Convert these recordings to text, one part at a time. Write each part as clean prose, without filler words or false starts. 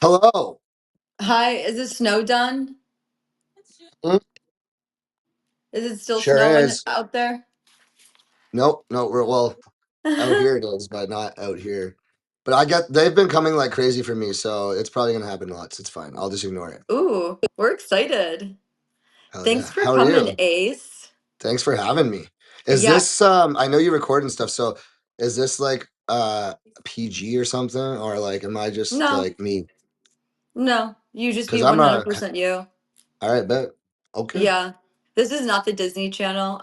Hello. Hi, is it snow done? Mm, Is it still sure snowing is. out there? Nope, no, well, out here it is, but not out here. But they've been coming like crazy for me, so it's probably gonna happen lots. It's fine. I'll just ignore it. Ooh, we're excited. Hell yeah. Thanks for How are coming, you? Ace. Thanks for having me. Is Yeah, this I know you record and stuff, so is this like PG or something? Or like am I just no, like me? no, you just Because be I'm a 100% you. all right, bet. Okay. Yeah, this is not the Disney Channel.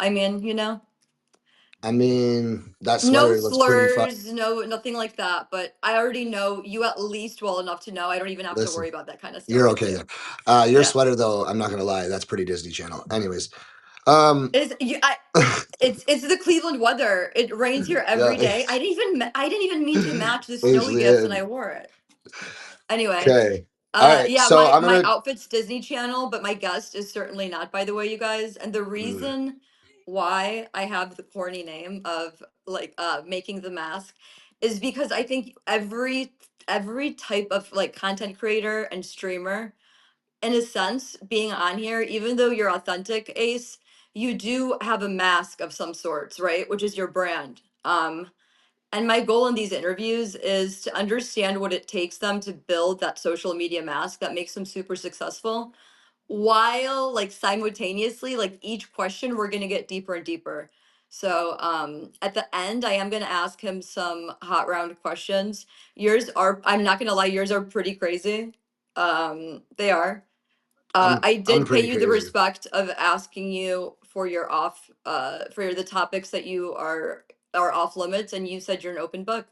I mean that No sweater looks pretty fun. slurs, no, nothing like that. But I already know you at least well enough to know I don't even have to worry Listen, about that kind of stuff you're with okay you. there. Your Yeah, sweater though, I'm not gonna lie, that's pretty Disney Channel. Anyways. Um it's you. It's the Cleveland weather. It rains here Yeah, every day. I didn't even mean to match the snowy usually gifts, and is. I wore it. Anyway, Okay. All right. yeah, So I'm my gonna. outfit's Disney Channel, but my guest is certainly not, by the way, you guys. And the Mm, reason why I have the corny name of making the mask is because I think every type of like content creator and streamer, in a sense, being on here, even though you're authentic, Ace, you do have a mask of some sorts, right? Which is your brand. And my goal in these interviews is to understand what it takes them to build that social media mask that makes them super successful, while like simultaneously, like each question we're going to get deeper and deeper. So at the end I am going to ask him some hot round questions. Yours are, I'm not going to lie, yours are pretty crazy. They are. I I'm did pay pretty you the crazy. respect of asking you for your off for the topics that you are off limits, and you said you're an open book.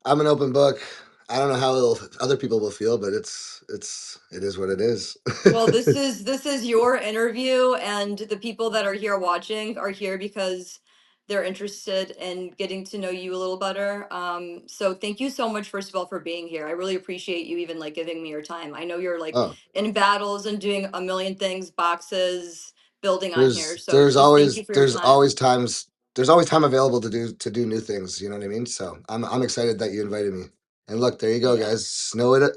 I'm an open book. I don't know how other people will feel, but it is what it is. Well, this is your interview, and the people that are here watching are here because they're interested in getting to know you a little better. So thank you so much, first of all, for being here. I really appreciate you even like giving me your time. I know you're like Oh, in battles and doing a million things, boxes, building on here. So there's just thank always you for your time. there's always time available to do new things. You know what I mean? So I'm excited that you invited me. And look, there you go, Yeah. guys.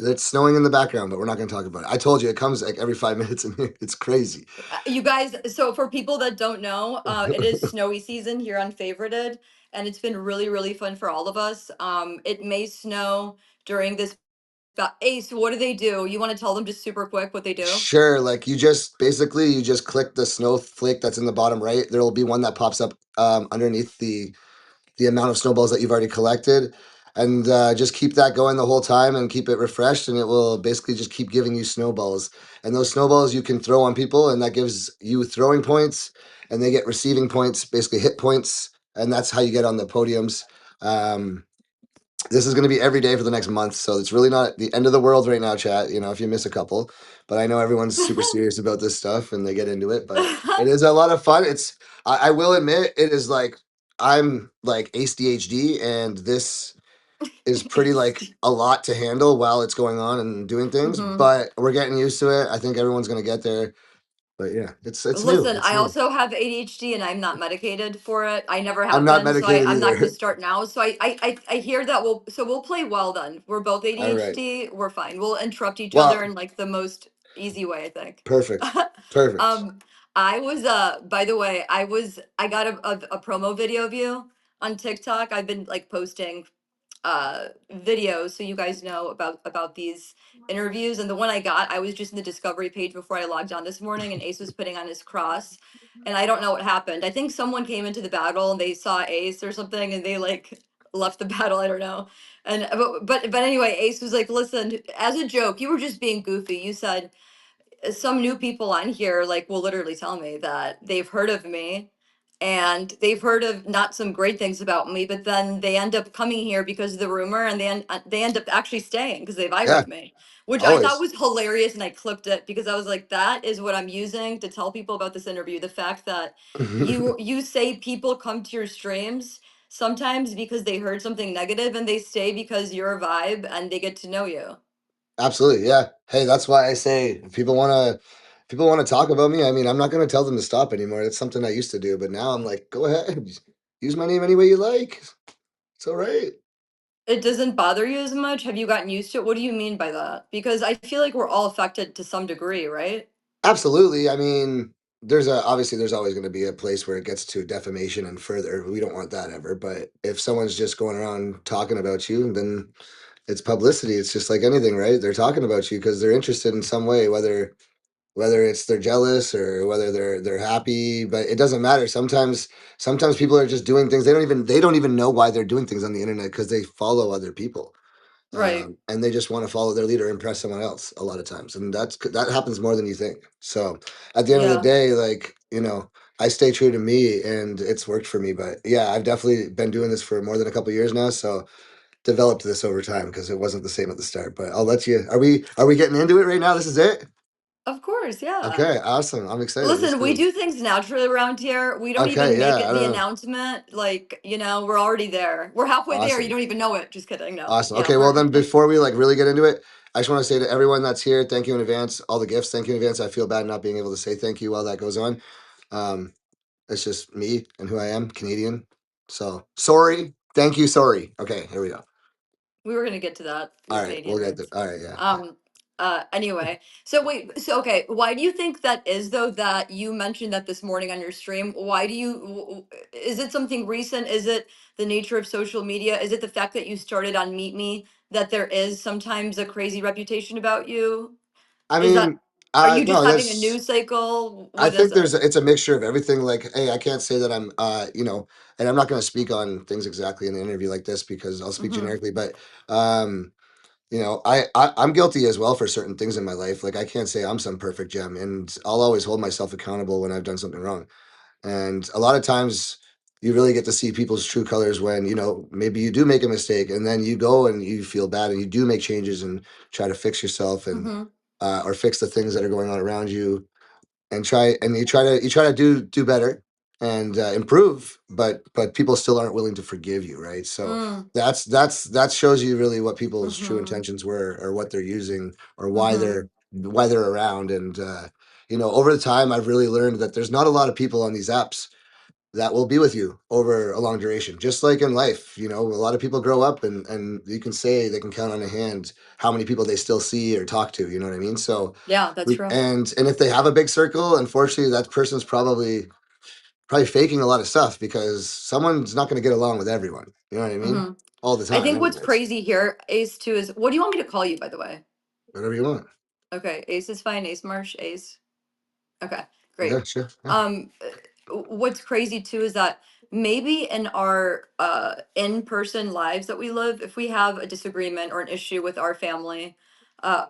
It's snowing in the background, but we're not going to talk about it. I told you it comes like every 5 minutes in here. It's crazy. You guys, so for people that don't know, it is snowy season here on Favorited, and it's been really, really fun for all of us. It may snow during this. Ace, what do they do? You want to tell them just super quick what they do? Sure, like you just click the snowflake that's in the bottom right. There will be one that pops up underneath the amount of snowballs that you've already collected, and just keep that going the whole time and keep it refreshed, and it will basically just keep giving you snowballs. And those snowballs you can throw on people, and that gives you throwing points, and they get receiving points, basically hit points, and that's how you get on the podiums. Um, this is going to be every day for the next month, so it's really not the end of the world right now, chat. You know, if you miss a couple, but I know everyone's super serious about this stuff and they get into it. But it is a lot of fun. I will admit, it is like I'm like ADHD, and this is pretty like Ace. a lot to handle while it's going on and doing things. Hmm. But we're getting used to it. I think everyone's going to get there. But yeah, it's new. Listen, It's I new. also have ADHD and I'm not medicated for it. I never I'm have not been, so medicated I'm not going to either. start now. So I hear that we'll play well then. We're both All right. ADHD. We're fine. We'll interrupt each other Well, in like the most easy way, I think. perfect. Perfect. um, I was by the way, I got a promo video of you on TikTok. I've been like posting videos so you guys know about these interviews, and the one I got, I was just in the discovery page before I logged on this morning, and Ace was putting on his cross, and I don't know what happened. I think someone came into the battle and they saw Ace or something, and they like left the battle. I don't know. And but anyway, Ace was like, listen, as a joke, you were just being goofy. You said some new people on here like will literally tell me that they've heard of me and they've heard of not some great things about me, but then they end up coming here because of the rumor, and they end up actually staying because they vibe Yeah, with me, which I thought always. was hilarious, and I clipped it because I was like, that is what I'm using to tell people about this interview. The fact that you say people come to your streams sometimes because they heard something negative, and they stay because you're a vibe and they get to know you. Absolutely, yeah. Hey, that's why I say if people wanna talk about me. I mean, I'm not gonna tell them to stop anymore. That's something I used to do, but now I'm like, go ahead, use my name any way you like. It's all right. It doesn't bother you as much? Have you gotten used to it? What do you mean by that? Because I feel like we're all affected to some degree, right? Absolutely. I mean, obviously there's always going to be a place where it gets to defamation and further. We don't want that ever. But if someone's just going around talking about you, then it's publicity. It's just like anything, right? They're talking about you because they're interested in some way, whether it's they're jealous or whether they're happy. But it doesn't matter. Sometimes people are just doing things they don't even know why they're doing things on the internet because they follow other people. Right. And they just want to follow their leader, impress someone else a lot of times, and that happens more than you think. So, at the end of the Yeah. day, like I stay true to me, and it's worked for me. But yeah, I've definitely been doing this for more than a couple years now, so developed this over time because it wasn't the same at the start. But I'll let you. Are we getting into it right now? This is it. Of course, yeah. Okay, awesome. I'm excited. Let's Listen, we do it. do things naturally around here. We don't even Okay, make yeah, it I the don't know. announcement. Like, we're already there. We're halfway there. You Awesome. don't even know it. Just kidding. No. Awesome. Yeah, Okay, well we're then before we like really get into it, I just want to say to everyone that's here, thank you in advance. All the gifts, thank you in advance. I feel bad not being able to say thank you while that goes on. Um, it's just me and who I am, Canadian. So sorry. Thank you, sorry. Okay, here we go. we were gonna get to that, All your right, Canadian we'll get there. roots. All right, yeah. Um, anyway, so wait, so okay, why do you think that is though that you mentioned that this morning on your stream? Why do you, is it something recent? Is it the nature of social media? Is it the fact that you started on Meet Me that there is sometimes a crazy reputation about you? I Is that, mean, are you just no, having a that's news cycle? I What is think it? it's a mixture of everything. Like, hey, I can't say that I'm, and I'm not going to speak on things exactly in an interview like this because I'll speak Mm-hmm. generically. But I'm guilty as well for certain things in my life. Like, I can't say I'm some perfect gem, and I'll always hold myself accountable when I've done something wrong. And a lot of times, you really get to see people's true colors when maybe you do make a mistake, and then you go and you feel bad, and you do make changes and try to fix yourself and Mm-hmm. or fix the things that are going on around you and you try to do better and improve, but people still aren't willing to forgive you, right? So Mm, that shows you really what people's true mm-hmm. intentions were or what they're using or Mm-hmm. why they're around. And over the time I've really learned that there's not a lot of people on these apps that will be with you over a long duration. Just like in life, a lot of people grow up and you can say they can count on a hand how many people they still see or talk to, you know what I mean? So Yeah, that's true. and if they have a big circle, unfortunately that person's probably faking a lot of stuff because someone's not going to get along with everyone. You know what I mean? Mm-hmm. All the I time, think what's anyways. crazy here, Ace, too, is what do you want me to call you, by the way? Whatever you want. Okay, Ace is fine. AceMarsh, Ace. Okay, Yeah, great. sure. Yeah. What's crazy too is that maybe in our in-person lives that we live, if we have a disagreement or an issue with our family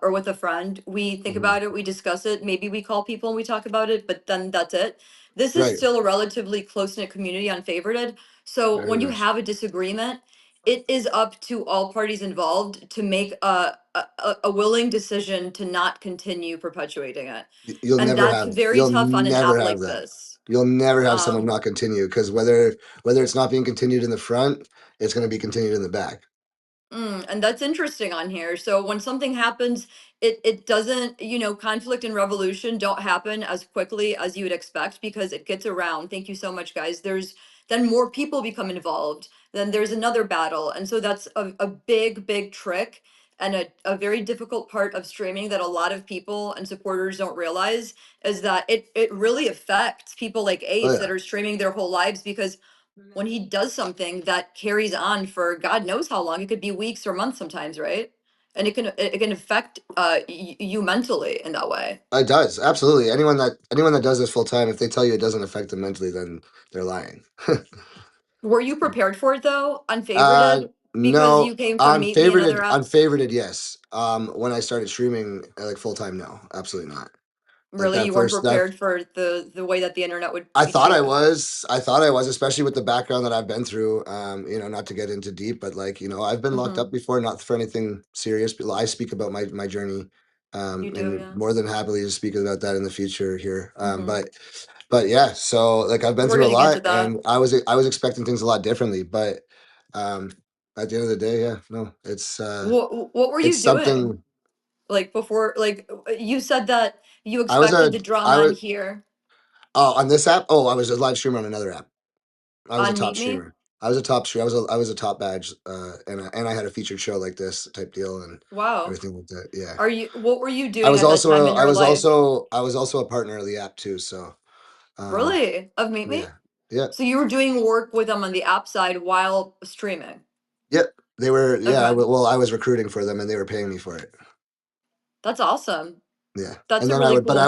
or with a friend, we think Hmm. about it, we discuss it, maybe we call people and we talk about it, but then that's it. This is Right. still a relatively close-knit community on Favorited. So Very when you much. have a disagreement, it is up to all parties involved to make a willing decision to not continue perpetuating it. And that's very You'll tough on an never app have like that. this. You'll never have someone Um, not continue because whether it's not being continued in the front, it's going to be continued in the back. and that's interesting on here. So when something happens, it doesn't, conflict and revolution don't happen as quickly as you would expect because it gets around. Thank you so much, guys. There's then more people become involved. Then there's another battle. And so that's a big, big trick and a very difficult part of streaming that a lot of people and supporters don't realize is that it really affects people like Oh Ace that yeah. are streaming their whole lives because when he does something that carries on for God knows how long, it could be weeks or months sometimes, right? And it can affect you mentally in that way. It does. Absolutely. Anyone that does this full time, if they tell you it doesn't affect them mentally, then they're lying. Were you prepared for it though, Uh, unfavorited, because no, you came from Meet Me and other apps? unfavorited, yes. When I started streaming like full time, no, absolutely not. Like Really, you weren't that prepared for the way that the internet would I be thought I treated. was. I thought I was, especially with the background that I've been through. Not to get into deep, but like, I've been locked Mm-hmm. up before, not for anything serious, but I speak about my journey. You do, And yeah. more than happily to speak about that in the future here. Mm-hmm. But yeah, so like I've been We're through a gonna get lot to that. and I was expecting things a lot differently, but um at the end of the day, yeah, no, What were it's you doing something. like before? Like you said that you I was expected a the drama I on was here Oh, on this app? Oh, I was a live streamer on another app. I was a on top Meet Me. streamer. I was a top streamer. I was a top badge, and I had a featured show like this type deal and Wow. everything like that. Yeah. What were you I doing was at that time also in I your was life? also I was also a partner of the app too. So um, Really? Of Meet yeah, Me? yeah, So you were doing work with them on the app side while streaming. yep. They were yeah. Okay. Well, I was recruiting for them and they were paying me for it. That's awesome. Yeah. That's And a then really but cool gig.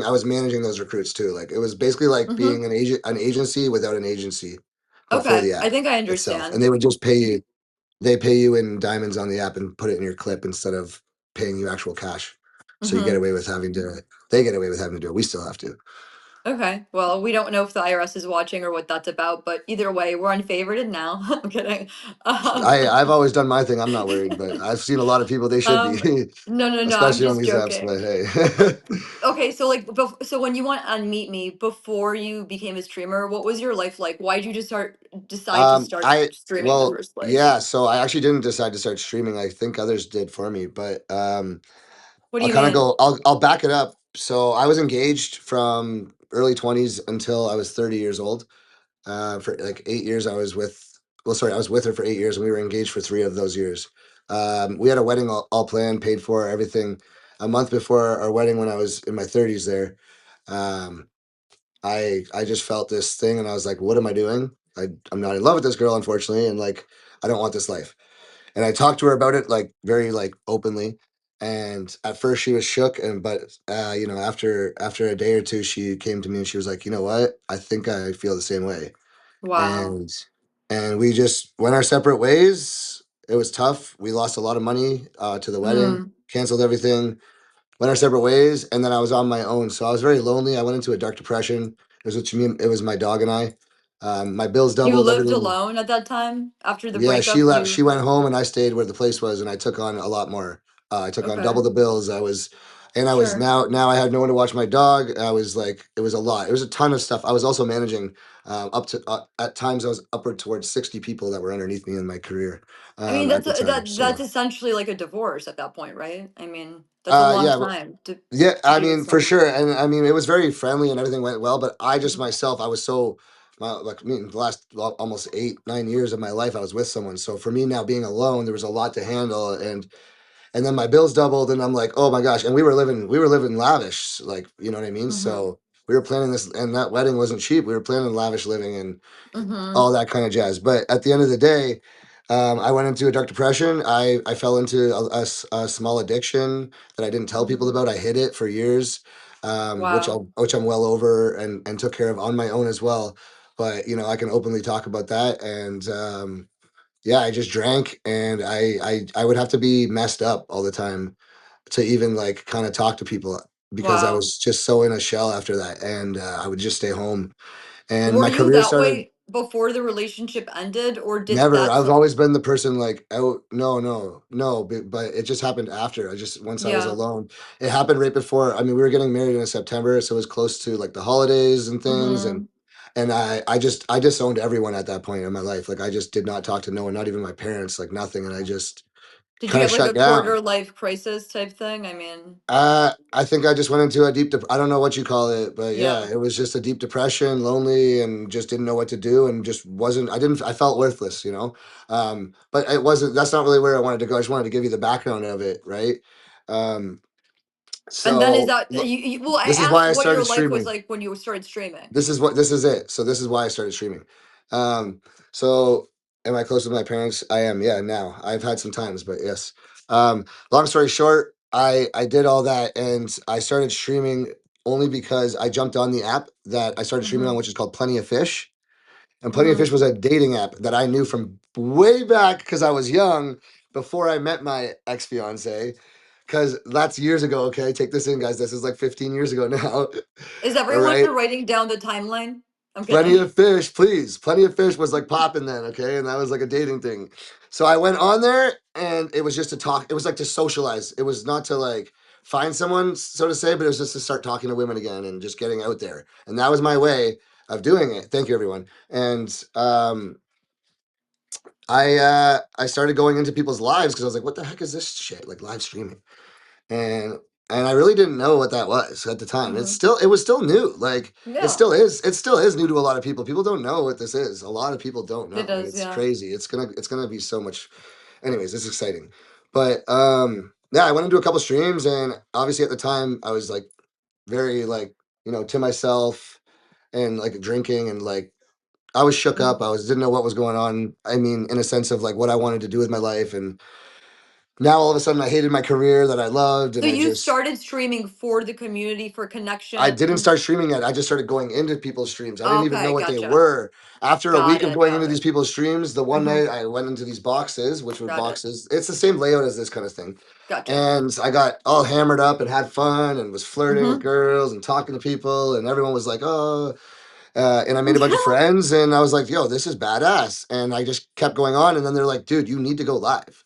I was managing those recruits too. Like it was basically like Mm-hmm. being an agency without an agency, but for Okay. the I app think I itself. And understand. they would just pay you. They pay you in diamonds on the app and put it in your clip instead of paying you actual cash. So you get Mm-hmm. away with having to. They get away with having to do it. We still have to. Okay. Well, we don't know if the IRS is watching or what that's about, but either way, we're unfavorited now. I'm kidding. Um, I've always done my thing. I'm not worried, but I've seen a lot of people. They should be, um, no, no, no. I'm especially on just these apps. joking. But hey, Okay, so like, so when you went on Meet Me before you became a streamer, what was your life like? Why did you just decide to start I streaming in the well, first place? yeah. So I actually didn't decide to start streaming. I think others did for me, but What do I'll you kind of mean? go. I'll back it up. So I was engaged from early 20s until I was 30 years old. For like 8 years, I was with. Well, sorry, I was with her for 8 years, and we were engaged for 3 of those years. We had a wedding all planned, paid for, everything. A month before our wedding, when I was in my 30s, there, um, I just felt this thing, and I was like, "What am I doing? I'm not in love with this girl, unfortunately, and like I don't want this life." And I talked to her about it like very like openly. And at first she was shook, and but after a day or two, she came to me and she was like, "You know what? I think I feel the same way." Wow. and and we just went our separate ways. It was tough. We lost a lot of money to the wedding, Mm. canceled everything, went our separate ways, and then I was on my own. So I was very lonely. I went into a dark depression. It was what you mean. It was my dog and I. My bills You doubled. lived Everything. alone at that time after the Yeah, she breakup? left. She You went home, and I stayed where the place was, and I took on a lot more. I took on okay? double the bills. I was Sure. now I had no one to watch my dog. I was like, it was a lot. It was a ton of stuff. I was also managing up to at times I was upward towards 60 people that were underneath me in my career I mean, at the time. that's So essentially like a divorce at that point, right? I mean, that's a long yeah, time yeah, to I be with mean, for someone. sure, and I mean, it was very friendly and everything went well. But I just Mhm. myself, I was so, like, I mean, the last almost 8, 9 years of my life, I was with someone. So for me now being alone, there was a lot to handle, and then my bills doubled, and I'm like, oh my gosh, and we were living lavish, like you know what I mean. Mhm. So we were planning this, and that wedding wasn't cheap. We were planning lavish living and Mhm. all that kind of jazz. But at the end of the day, I went into a dark depression. I fell into a small addiction that I didn't tell people Mhm. about. I hid it for years, Wow. which I'm well over and took care of on my own as well. But I can openly talk about that. And yeah, I just drank, and I would have to be messed up all the time to even like kind of talk to people because I Wow. was just so in a shell after that. And I would just stay home, and Were my you career that started. way before the relationship ended, or did Never. that? I've always been the person like, oh, no, no, no. But it just happened after. Once I was Yeah. alone, it happened right before. I mean, we were getting married in September, so it was close to like the holidays and things. And Mhm. and I disowned everyone at that point in my life. Like I just did not talk to no one, not even my parents, like nothing. And I just Did you kind of have like shut a down. quarter life crisis type thing? I mean, I think I just went into a I don't know what you call it, but yeah, yeah. it was just a deep depression, lonely, and just didn't know what to do, and just wasn't. I felt worthless. But it wasn't. That's not really where I wanted to go. I just wanted to give you the background of it, right? Um, And then is so that well, I this is asked why I what your started life was streaming. like when you started streaming. This is it. So this is why I started streaming. So am I close with my parents? I am. Yeah. Now I've had some times, but yes. Long story short, I did all that, and I started streaming only because I jumped on the app that I started streaming on, Mhm. which is called Plenty of Fish. And Plenty of Fish Mhm. was a dating app that I knew from way back because I was young, before I met my ex fiance. Because that's years ago. Okay, take this in, guys. This is like 15 years ago now. Is All everyone right. writing down the timeline? I'm Plenty kidding. of fish, please. Plenty of fish was like popping then, okay? And that was like a dating thing. So I went on there, and it was just to talk. It was like to socialize. It was not to like find someone, so to say, but it was just to start talking to women again and just getting out there. And that was my way of doing it. Thank you, everyone. And I started going into people's lives because I was like, what the heck is this shit? Like live streaming. And and I really didn't know what that was at the time. Hmm. It was still new. Like Yeah, it still is new to a lot of people. People don't know what this is. A lot of people don't it know, and does. it's Yeah. crazy. It's gonna be so much. Anyways, it's exciting. But yeah, I went into a couple streams, and obviously at the time I was like very like to myself and like drinking and like I was shook Mhm. up. I was didn't know what was going on. I mean, in a sense of like what I wanted to do with my life, and now all of a sudden I hated my career that I loved, So and you started streaming for the community for I connection didn't and start streaming yet. I just started going into people's streams. I didn't even know okay, what they gotcha. were. After a Got week of it, going got into these it. people's streams, the one Hmm. night I went into these boxes, which were Got it. boxes. It's the same layout as this kind of thing. Gotcha. And I got all hammered up and had fun and was flirting with Hmm. girls and talking to people. And everyone was like, oh, and I made a bunch of friends. And I was like, yo, this is badass. And I just kept going on. And then they're like, dude, you need to go live.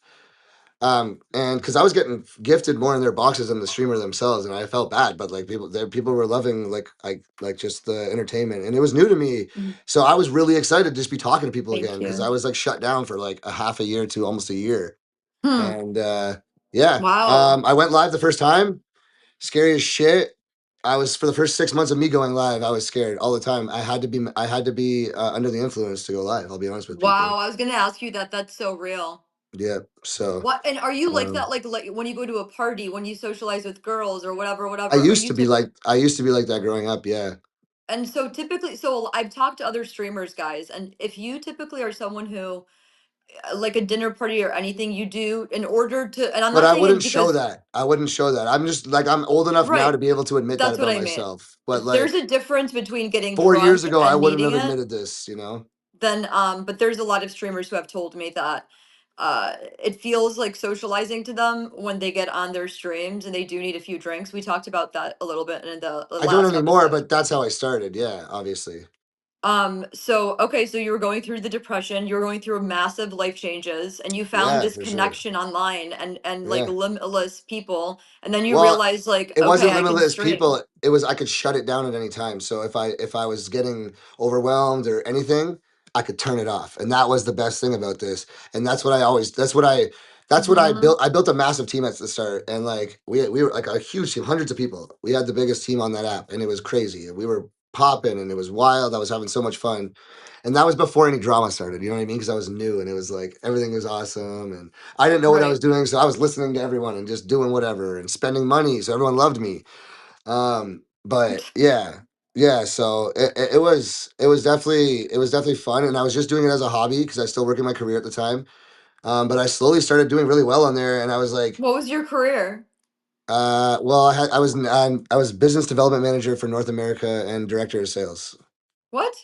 And because I was getting gifted more in their boxes than the streamer themselves, and I felt bad, but like people were loving like just the entertainment, and it was new to me, Mhm. so I was really excited to just be talking to people Thank again because I you. was like shut down for like a half a year to almost a year, Hmm. and yeah, Wow. I went live the first time, scary as shit. I was for the first 6 months of me going live, I was scared all the time. I had to be under the influence to go live. I'll be honest with people. Wow. I was gonna ask you that. That's so real. Yeah, so. What and are you like Um, that like when you go to a party, when you socialize with girls or whatever, are you I used to be like that growing up, yeah. and so typically so I've talked to other streamers guys and if you typically are someone who like a dinner party or anything you do in order to and I'm But not I saying it wouldn't show because that. I wouldn't show that. I'm just like I'm old enough now right, to be able to admit that that's what about I mean. myself. But There's like a difference between getting 4 years drunk ago, I and wouldn't needing have it admitted this, you know? then but there's a lot of streamers who have told me that it feels like socializing to them when they get on their streams and they do need a few drinks. We talked about that a little bit in the I don't last anymore, episode. but that's how I started. Yeah, obviously. So okay, so you were going through the depression, you were going through massive life changes, and you found Yeah, this for sure. connection online and like Yeah. limitless people, and then you Well, realize like, it okay, wasn't I can limitless stream. people. It was I could shut it down at any time. So if I was getting overwhelmed or anything, I could turn it off. And that was the best thing about this. And that's what I Mm-hmm. built. I built a massive team at the start, and like we were like a huge team, hundreds of people. We had the biggest team on that app, and it was crazy. We were popping, and it was wild. I was having so much fun, and that was before any drama started. You know what I mean? Because I was new, and it was like everything was awesome, and I didn't know what I was Right. doing, so I was listening to everyone and just doing whatever and spending money, so everyone loved me. But yeah, yeah. So it was definitely fun, and I was just doing it as a hobby because I was still working my career at the time. But I slowly started doing really well on there, and I was like, What was your career? well, I was business development manager for North America and director of sales. What?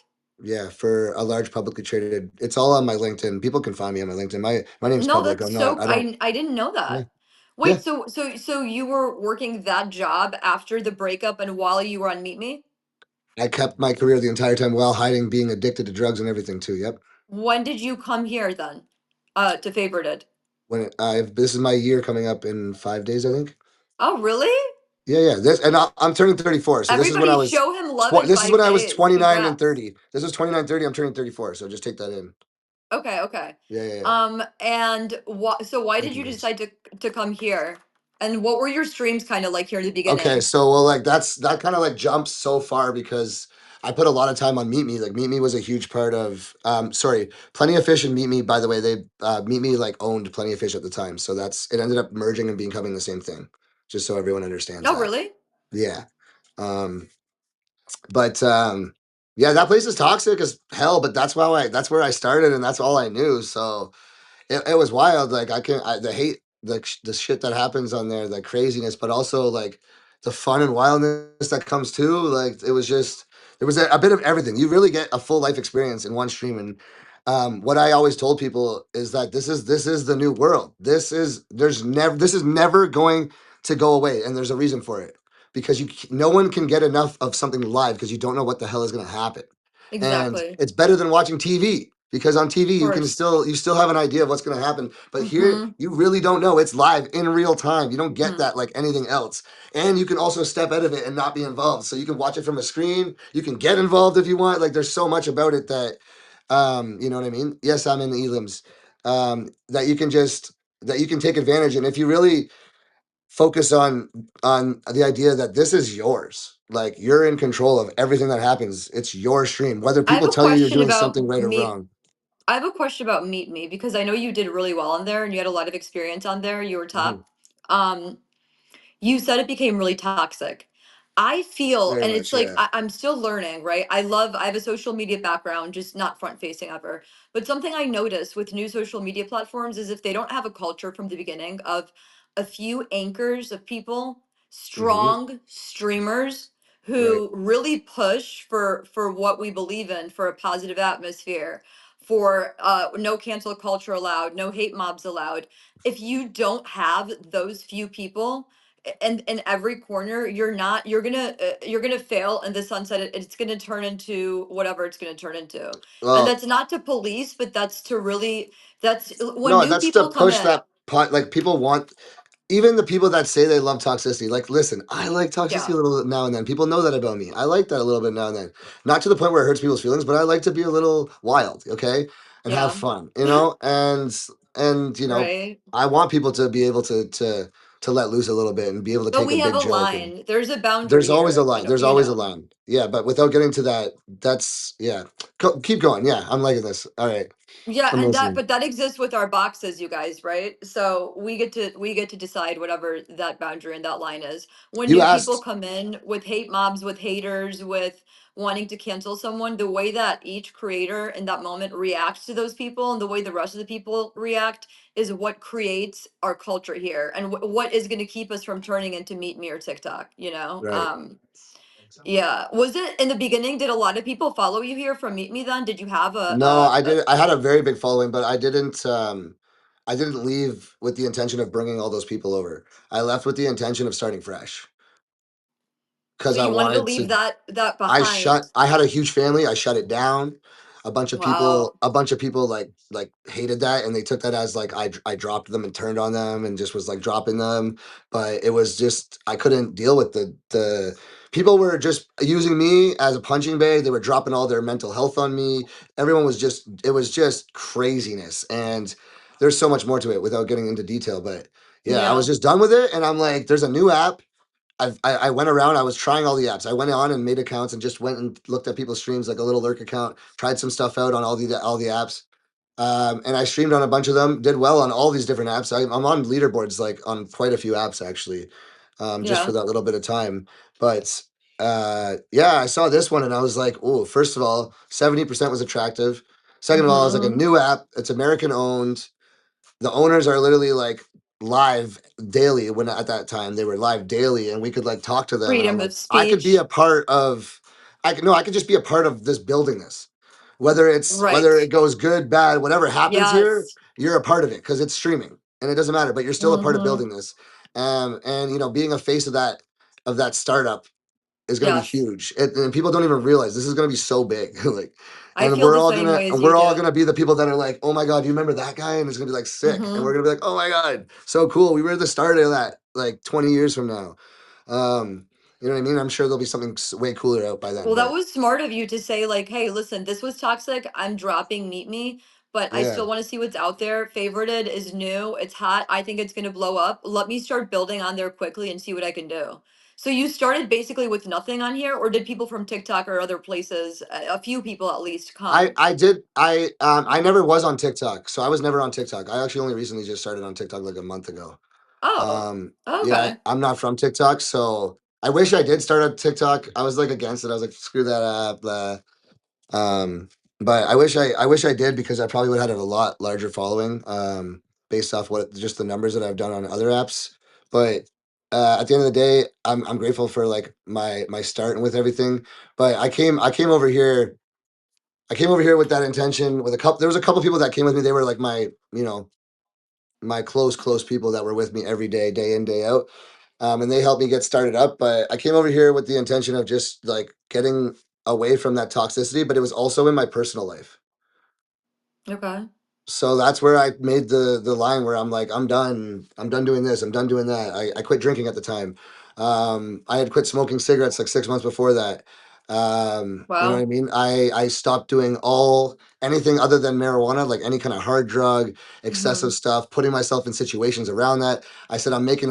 Yeah, for a large publicly traded. It's all on my LinkedIn. People can find me on my LinkedIn. My name's No, public. that's I'm not. so I don't. I didn't know Yeah, that. yeah. Wait, so you were working that job after the breakup and while you were on Meet Me? I kept my career the entire time while hiding being addicted to drugs and everything too. Yep. When did you come here then? To Favorited. This is my year coming up in 5 days, I think. Oh, really? Yeah, yeah. I'm turning 34, so this is when I Everybody was. show him love in This is when five I was days. 29 and Congrats. 30. This was 29, 30. I'm turning 34, so just take that in. Okay, okay. Yeah, yeah, yeah. And why Thank did you, you guys. decide to come here? And what were your streams kind of like here in the Okay, beginning? so well, like that kind of like jumps so far because I put a lot of time on Meet Me. Like Meet Me was a huge part of. Sorry, Plenty of Fish and Meet Me. By the way, they Meet Me like owned Plenty of Fish at the time, so it ended up merging and becoming the same thing. Just so everyone understands Oh, that. really? Yeah. Um, but yeah, that place is toxic as hell. But that's where I started, and that's all I knew. So it was wild. Like the hate, the shit that happens on there, the craziness, but also like the fun and wildness that comes too. Like it was just there was a bit of everything. You really get a full life experience in one stream. And what I always told people is that this is the new world. This is never going to go away, and there's a reason for it because no one can get enough of something live because you don't know what the hell is going to happen, and Exactly. it's better than watching TV because on TV Of course. you still have an idea of what's going to happen, but here Mm-hmm. you really don't know. It's live in real time. You don't get Hmm. that like anything else, and you can also step out of it and not be involved. So you can watch it from a screen. You can get involved if you want. Like there's so much about it that, you know what I mean. Yes, I'm in the elims. That you can take advantage, and if you really focus on the idea that this is yours. Like you're in control of everything that happens. It's your stream. Whether I have people a tell you you're question doing about something right or Meet. wrong. I have a question about Meet Me because I know you did really well on there and you had a lot of experience on there. You were Mhm. top. Um, you said it became really toxic. I feel, Very and it's much, like yeah. I'm still learning, right? I have a social media background, just not front facing ever. But something I notice with new social media platforms is if they don't have a culture from the beginning of a few anchors of people, Hmm. strong streamers Right. who really push for what we believe in, for a positive atmosphere, for no cancel culture allowed, no hate mobs allowed. If you don't have those few people, and in every corner, you're gonna fail in the sunset. It's gonna turn into whatever it's gonna turn into. And Well, that's not to police, but that's to really, that's when no, new that's to people come push in. that pot. Like people want, even the people that say they love toxicity. Like, listen, I like toxicity Yeah, a little bit now and then. People know that about me. I like that a little bit now and then. Not to the point where it hurts people's feelings, but I like to be a little wild, okay, and have yeah. fun, you know. And Right. I want people to be able to let loose a little bit and be able to But take a we have big a joke. And line. There's a boundary there's always a here, line. There's you always a know. line. Yeah, but without getting to that, that's yeah. Keep going. Yeah, I'm liking this. All right, Yeah, I'm and that, listening. but that exists with our boxes, you guys, right? So we get to decide whatever that boundary and that line is. When You new people asked. come in with hate mobs, with haters, with wanting to cancel someone, the way that each creator in that moment reacts to those people and the way the rest of the people react is what creates our culture here and what is going to keep us from turning into Meet Me or TikTok, you know? Right. Yeah. Was it in the beginning? Did a lot of people follow you here from Meet Me then? Did you have No, I did. I had a very big following, but I didn't. I didn't leave with the intention of bringing all those people over. I left with the intention of starting fresh so because I you wanted to wanted leave to. that behind? I had a huge family. I shut it down. Wow. A bunch of people like hated that and they took that as like I dropped them and turned on them and just was like dropping them. But it was just I couldn't deal with the people were just using me as a punching bag. They were dropping all their mental health on me. Everyone was just it was just craziness. And there's so much more to it without getting into detail. But yeah, I was Yeah. just done with it and I'm like, there's a new app. I went around. I was trying all the apps. I went on and made accounts and just went and looked at people's streams, like a little lurk account. Tried some stuff out on all the apps, and I streamed on a bunch of them. Did well on all these different apps. I'm on leaderboards like on quite a few apps actually, just for Yeah. that little bit of time. But yeah, I saw this one and I was like, oh, first of all, 70% was attractive. Second of all, it's like a Hmm. new app. It's American owned. The owners are literally like live daily when at that time they were live daily and we could like talk to them and I'm Freedom like of I could be speech. a part of I could just be a part of this building this whether it Right. goes good bad whatever happens here Yes. you're a part of it because it's streaming and it doesn't matter but you're still a part of Hmm. building this and being a face of that startup is going to be Yes. huge. And people don't even realize this is going to be so big. Like, I feel the same way as and you we're all do. gonna be the people that are like, oh my god, do you remember that guy? And it's gonna be like sick, and we're Hmm. gonna be like, oh my god, so cool. We were at the start of that like 20 years from now. You know what I mean? I'm sure there'll be something way cooler out by then. Well, that But was smart of you to say, like, hey, listen, this was toxic. I'm dropping Meet Me, but I yeah, still want to see what's out there. Favorited is new. It's hot. I think it's going to blow up. Let me start building on there quickly and see what I can do. So you started basically with nothing on here, or did people from TikTok or other places, a few people at least, come? I did I never was on TikTok, so I was never on TikTok. I actually only recently just started on TikTok like a month ago. Oh, Yeah, okay. I'm not from TikTok, so I wish I did start a TikTok. I was like against it. I was like, screw that app. Blah. Um, but I wish I did because I probably would have had a lot larger following, based off what just the numbers that I've done on other apps. But at the end of the day, I'm grateful for like my start and with everything. But I came over here. I came over here with that intention with a couple. There was a couple people that came with me. They were like my my close people that were with me every day, day in day out. And they helped me get started up. But I came over here with the intention of just like getting away from that toxicity, but it was also in my personal life. Okay. So that's where I made the line where I'm like, I'm done. I'm done doing this. I'm done doing that. I quit drinking at the time. I had quit smoking cigarettes like 6 months before that. You know what I Wow. mean? I stopped doing all anything other than marijuana, like any kind of hard drug, excessive Hmm. stuff, putting myself in situations around that. I said I'm getting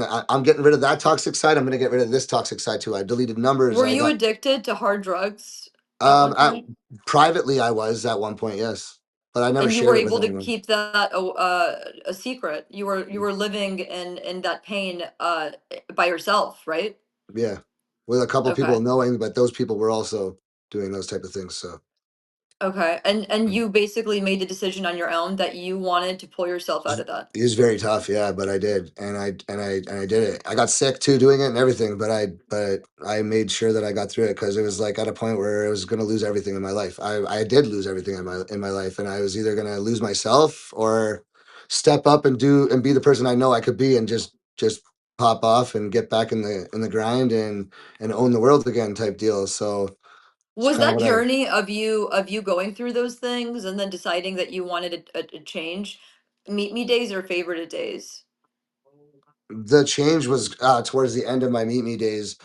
rid of that toxic side. I'm going to get rid of this toxic side too. I deleted numbers. Were I you got addicted to hard drugs at one at point? privately I was at one point, yes, but I never And you were shared it with able to anyone. keep that a secret. You were living in that pain by yourself, right? Yeah, with a couple people Okay. knowing, but those people were also doing those type of things. So. Okay. And you basically made the decision on your own that you wanted to pull yourself out of that. It was very tough, yeah, but I did, and I did it. I got sick too doing it and everything, but I made sure that I got through it because it was like at a point where I was going to lose everything in my life. I did lose everything in my life, and I was either going to lose myself or step up and do and be the person I know I could be, and just pop off and get back in the grind and own the world again type deal. So it's Was kind of that what I journey of you going through those things and then deciding that you wanted a change, meet me days or favorite days? the change was towards the end of my meet me days.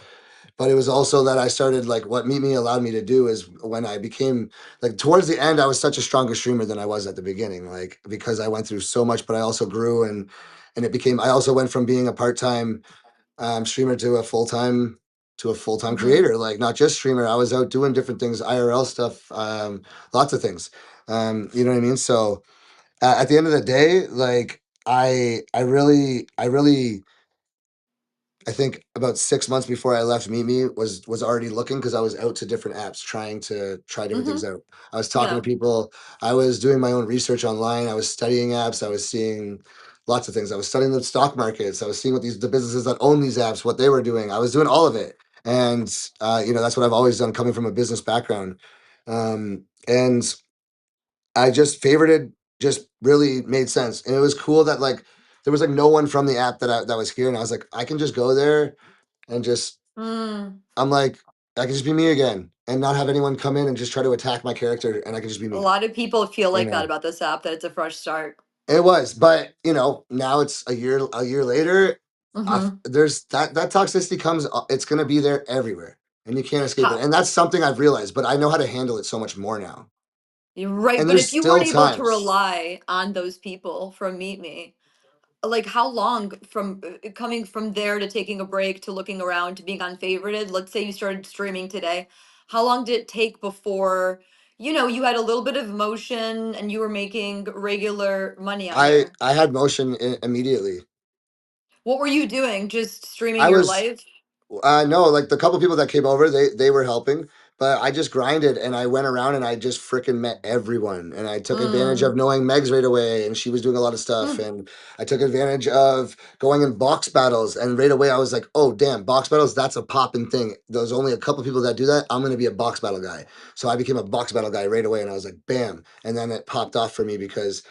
But it was also that I started like what Meet Me allowed me to do is when I became like towards the end, I was such a stronger streamer than I was at the beginning, like because I went through so much, but I also grew and it became. I also went from being a part-time streamer to a full-time Mhm. creator, like not just streamer. I was out doing different things, IRL stuff, lots of things. You know what I mean? So at the end of the day, like I think about 6 months before I left Mimi was already looking because I was out to different apps trying to try different things Mhm. out. I was talking to Yeah. people. I was doing my own research online. I was studying apps. I was seeing lots of things. I was studying the stock markets. I was seeing what the businesses that own these apps, what they were doing. I was doing all of it, and that's what I've always done, coming from a business background. And I just favorited just really made sense. And it was cool that like there was like no one from the app that was here. And I was like, I can just go there and just Mm. I'm like, I can just be me again and not have anyone come in and just try to attack my character and I can just be A me. lot of people feel You like that know. about this app, that it's a fresh start. It was, but now it's a year later, Mhm. there's that toxicity comes it's gonna be there everywhere. And you can't escape it. How And that's something I've realized, but I know how to handle it so much more now. You're right, And but there's if you weren't still able to times. rely on those people from Meet Me, like how long from coming from there to taking a break to looking around to being unfavorited, let's say you started streaming today, how long did it take before you had a little bit of motion and you were making regular money on I there? I had motion immediately. What were you doing? Just streaming I your was life? No, like the couple people that came over, they were helping, but I just grinded and I went around and I just freaking met everyone and I took advantage of Mm. knowing Megs right away and she was doing a lot of stuff Mm. and I took advantage of going in box battles and right away I was like, oh damn, box battles, that's a popping thing. There's only a couple people that do that. I'm gonna be a box battle guy. So I became a box battle guy right away and I was like, bam, and then it popped off for me because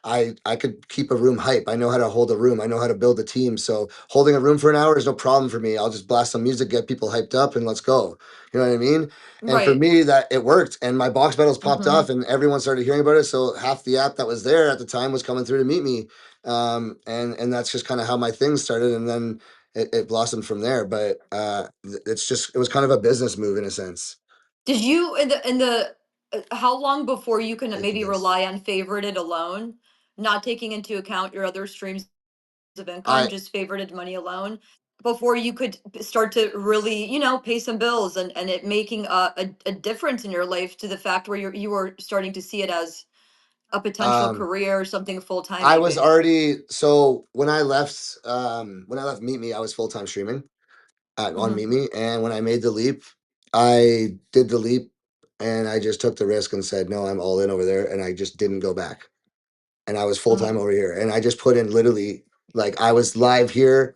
I could keep a room hype. I know how to hold a room. I know how to build a team. So holding a room for an hour is no problem for me. I'll just blast some music, get people hyped up, and let's go. You know what I mean? And for Right. me, that it worked, and my box battles popped Mm-hmm. off, and everyone started hearing about it. So half the app that was there at the time was coming through to meet me, and that's just kind of how my thing started, and then it blossomed from there. But it was kind of a business move in a sense. Did you in the how long before you can Thank you maybe guys. rely on favorited alone, not taking into account your other streams of income, I just favorited money alone, before you could start to really, pay some bills and it making a difference in your life to the fact where you were starting to see it as a potential um career or something full time I was maybe. already so when I left Meet Me, I was full time streaming on Hmm. Meet Me, and when I made the leap, I did the leap, and I just took the risk and said, no, I'm all in over there, and I just didn't go back, and I was full time Hmm. over here, and I just put in literally like I was live here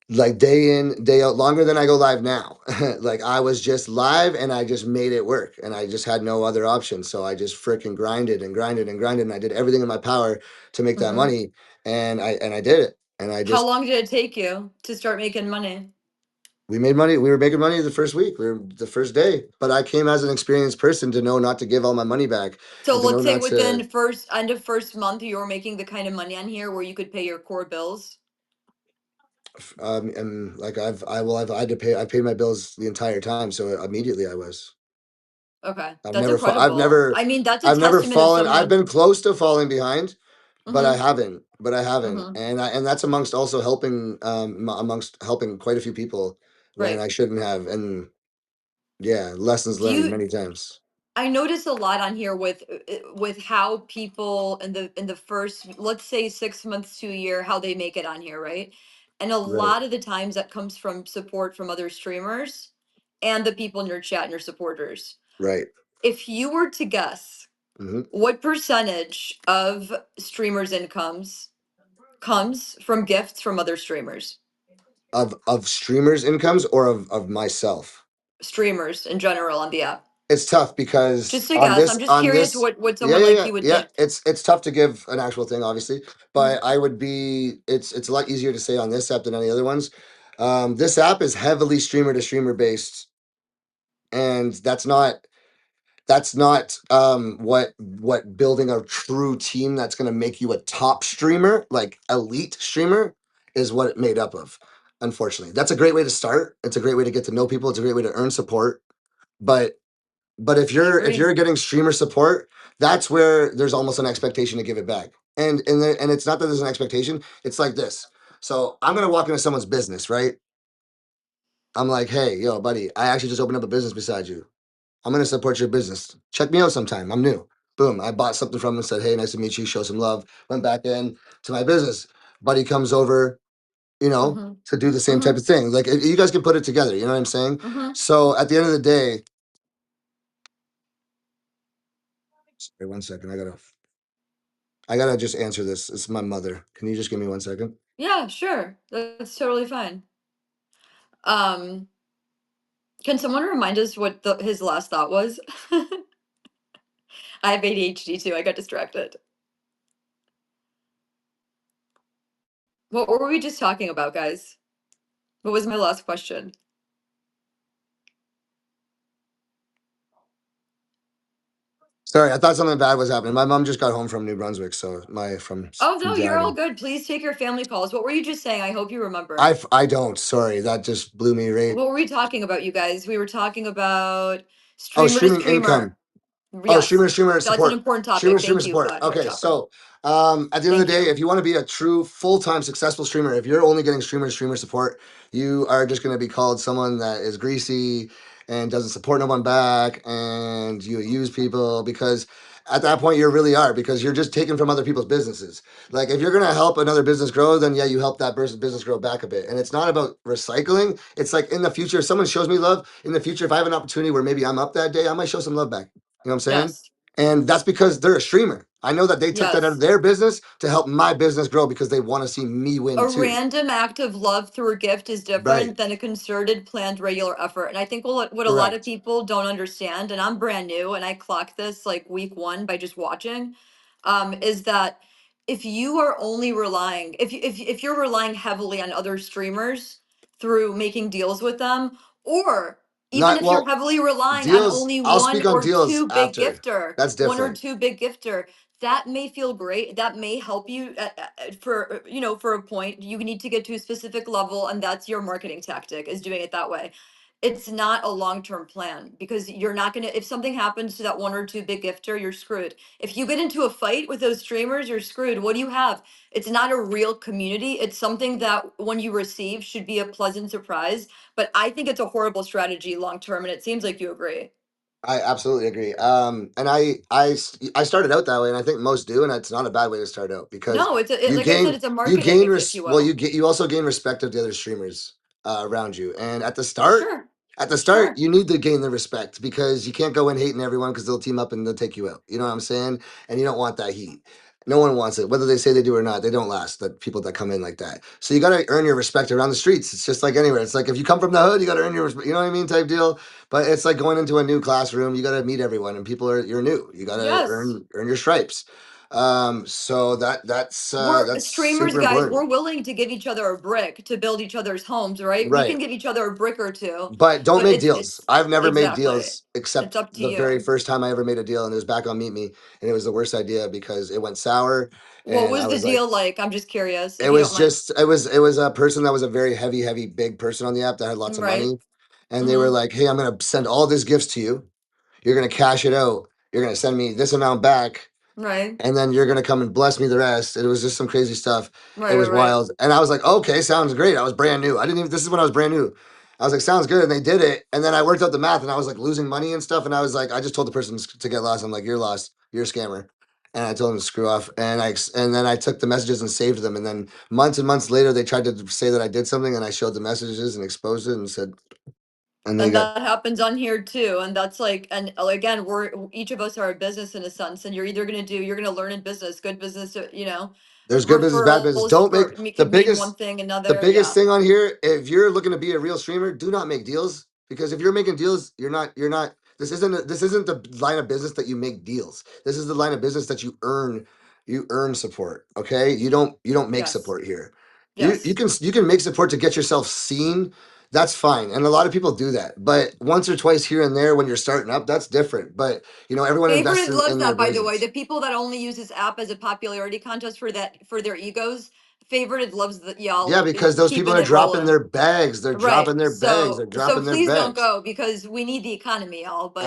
like day in day out longer than I go live now. Like I was just live and I just made it work and I just had no other option, so I just freaking grinded and grinded and grinded and I did everything in my power to make that Hmm. money, and I did it, and I How just long did it take you to start making money? we made money. We were making money the first week. We were the first day, but I came as an experienced person to know not to give all my money back So and to know let's say not to within first end of first month you were making the kind of money on here where you could pay your core bills. and like I had to pay. I paid my bills the entire time, so immediately I was. Okay, I've that's never, fa- I've incredible. never, I mean, that's a I've never testament of fallen. I've someone. been close to falling behind, but I Mm-hmm. haven't. But I haven't, Mm-hmm. and that's amongst also helping, amongst helping quite a few people when Right. I shouldn't have, and yeah, lessons Do learned you? many times. I notice a lot on here with how people in the first, let's say, 6 months to a year, how they make it on here, right? And a Right, lot of the times that comes from support from other streamers and the people in your chat and your supporters. right. If you were to guess, hmm what percentage of streamers' incomes comes from gifts from other streamers? Of streamers' incomes or of myself. Streamers in general on the app. It's tough because Just a guess. I'm just on curious this, what yeah, someone yeah, like yeah, you would yeah. think. It's tough to give an actual thing, obviously, Mhm. but I would be. It's a lot easier to say on this app than any other ones. This app is heavily streamer to streamer based, and that's not what building a true team that's going to make you a top streamer, like elite streamer, is what it made up of. Unfortunately, that's a great way to start. It's a great way to get to know people. It's a great way to earn support, but if I you're agree. getting streamer support, that's where there's almost an expectation to give it back. And it's not that there's an expectation. It's like this. So I'm gonna walk into someone's business, right? I'm like, hey, yo, buddy, I actually just opened up a business beside you. I'm gonna support your business. Check me out sometime. I'm new. Boom. I bought something from him and said, hey, nice to meet you. Show some love. Went back in to my business. Buddy comes over, Mm-hmm. to do the same type Mm-hmm. of thing. Like you guys can put it together. You know what I'm saying? Mm-hmm. So at the end of the day, wait 1 second. I gotta just answer this. It's my mother. Can you just give me 1 second? Yeah, sure. That's totally fine. Um, can someone remind us what his last thought was? I have ADHD too. I got distracted. What were we just talking about, guys? What was my last question? Sorry, I thought something bad was happening. My mom just got home from New Brunswick, so my Oh from no, you're all driving. good. Please take your family calls. What were you just saying? I hope you remember. I don't. Sorry, that just blew me right. What were we talking about, you guys? We were talking about Oh, streamer to streaming income. streamer. Oh, Yes, streamer that's an support. important topic. Streamer Thank you, support. Okay, Chop. so at the end of the Thank day, you. if you want to be a true full-time successful streamer, if you're only getting streamer support, you are just going to be called someone that is greasy and doesn't support no one back, and you use people because at that point you really are, because you're just taking from other people's businesses. Like if you're going to help another business grow, then yeah, you help that business grow back a bit. And it's not about recycling. It's like in the future, if someone shows me love in the future, if I have an opportunity where maybe I'm up that day, I might show some love back. You know what I'm saying? Yes. And that's because they're a streamer. I know that they took that out of Yes. their business to help my business grow because they want to see me win A too. random act of love through a gift is Right. different than a concerted, planned, regular effort. And I think what a lot of Correct. people don't understand, and I'm brand new and I clocked this like week one by just watching, is that if you are only relying, if you're relying heavily on other streamers through making deals with them, or even Not if you're well, heavily relying on deals. only I'll one speak on or deals two big after. gifter, That's one or different. two big gifter, that may feel great, that may help you for for a point. You need to get to a specific level, and that's your marketing tactic, is doing it that way. It's not a long-term plan, because you're not going to, if something happens to that one or two big gifter, you're screwed. If you get into a fight with those streamers, you're screwed. What do you have? It's not a real community. It's something that when you receive should be a pleasant surprise, but I think it's a horrible strategy long term, and it seems like you agree. I absolutely agree. And I started out that way, and I think most do, and it's not a bad way to start out because No, you like I said, gain it's a you marketing, gain if you well will. you also gain respect of the other streamers around you. And Sure. at the start, Sure. you need to gain the respect because you can't go in hating everyone because they'll team up and they'll take you out. You know what I'm saying? And you don't want that heat. No one wants it, whether they say they do or not. They don't last. The people that come in like that. So you got to earn your respect around the streets. It's just like anywhere. It's like if you come from the hood, you got to earn your respect. You know what I mean? Type deal. But it's like going into a new classroom. You got to meet everyone, and people are you're new. You got to Yes. earn your stripes. So We're that's streamers, super guys. important. We're willing to give each other a brick to build each other's homes, right? We can Right. give each other a brick or two, But don't but make it's deals. I've never made exactly. deals It's except up to the very you. first time I ever made a deal, and it was back on Meet Me, and it was the worst idea because it went sour, What and was I the was like, deal like? I'm just curious, it if you don't was mind. just it was a person that was a very big person on the app that had lots of Right. money, and they were Mm-hmm. like, hey, I'm gonna send all these gifts to you. You're gonna cash it out. You're gonna send me this amount back, Right. and then you're gonna come and bless me the rest. It was just some crazy stuff. It Right, right, was right. wild, and I was like, okay, sounds great. I was brand new. I didn't even. This is when I was brand new. I was like, sounds good, and they did it. And then I worked out the math, and I was like losing money and stuff. And I was like, I just told the person to get lost. I'm like, you're lost. You're a scammer. And I told them to screw off. And then I took the messages and saved them. And then months and months later, they tried to say that I did something, and I showed the messages and exposed it and said, and they And got that happens on here too. And that's like, and again, we're each of us are a business in a sense, and you're gonna learn in business, good business, there's good business, bad business. referrals Don't make the could mean one biggest thing, the another. biggest Yeah. thing on here. If you're looking to be a real streamer, do not make deals because if you're making deals, you're not. This isn't the line of business that you make deals. This is the line of business that you earn. You earn support. Okay, you don't make Yes. support here. You Yes. can make support to get yourself seen. That's fine, and a lot of people do that. But once or twice here and there when you're starting up, that's different. But everyone invests Favorited loves in their that, by the way. business. The people that only use this app as a popularity contest for their egos, Favorited loves the Yeah, y'all because those people keeping are it dropping rolling. their bags. They're Right. dropping their bags. They're So dropping their please don't bags. go because we need the economy, y'all. But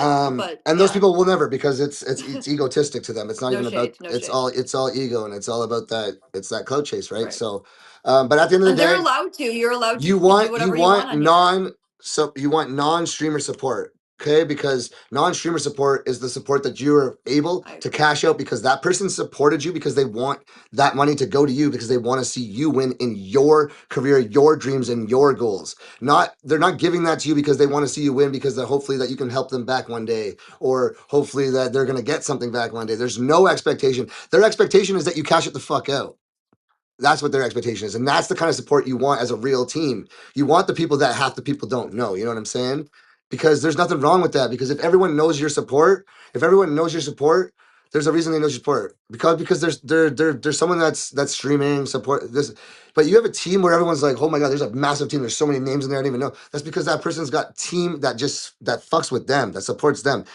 And those yeah, people will never because it's egotistic to them. It's not no even about shade, no it's shade. all ego and it's all about that cloud chase, right? Right. So, but at the end of the And they're day, allowed to. You're allowed you to do want you whatever you want want on here. non-streamer support, okay? Because non-streamer support is the support that you are able I to agree. cash out because that person supported you because they want that money to go to you because they want to see you win in your career, your dreams, and your goals. Not they're not giving that to you because they want to see you win because hopefully that you can help them back one day or hopefully that they're going to get something back one day. There's no expectation. Their expectation is that you cash it the fuck out. That's what their expectation is. And that's the kind of support you want as a real team. You want the people that half the people don't know. You know what I'm saying? Because there's nothing wrong with that. Because if everyone knows your support, there's a reason they know your support. Because there's someone that's streaming support this. But you have a team where everyone's like, oh my god, there's a massive team. There's so many names in there I don't even know. That's because that person's got team that fucks with them, that supports them,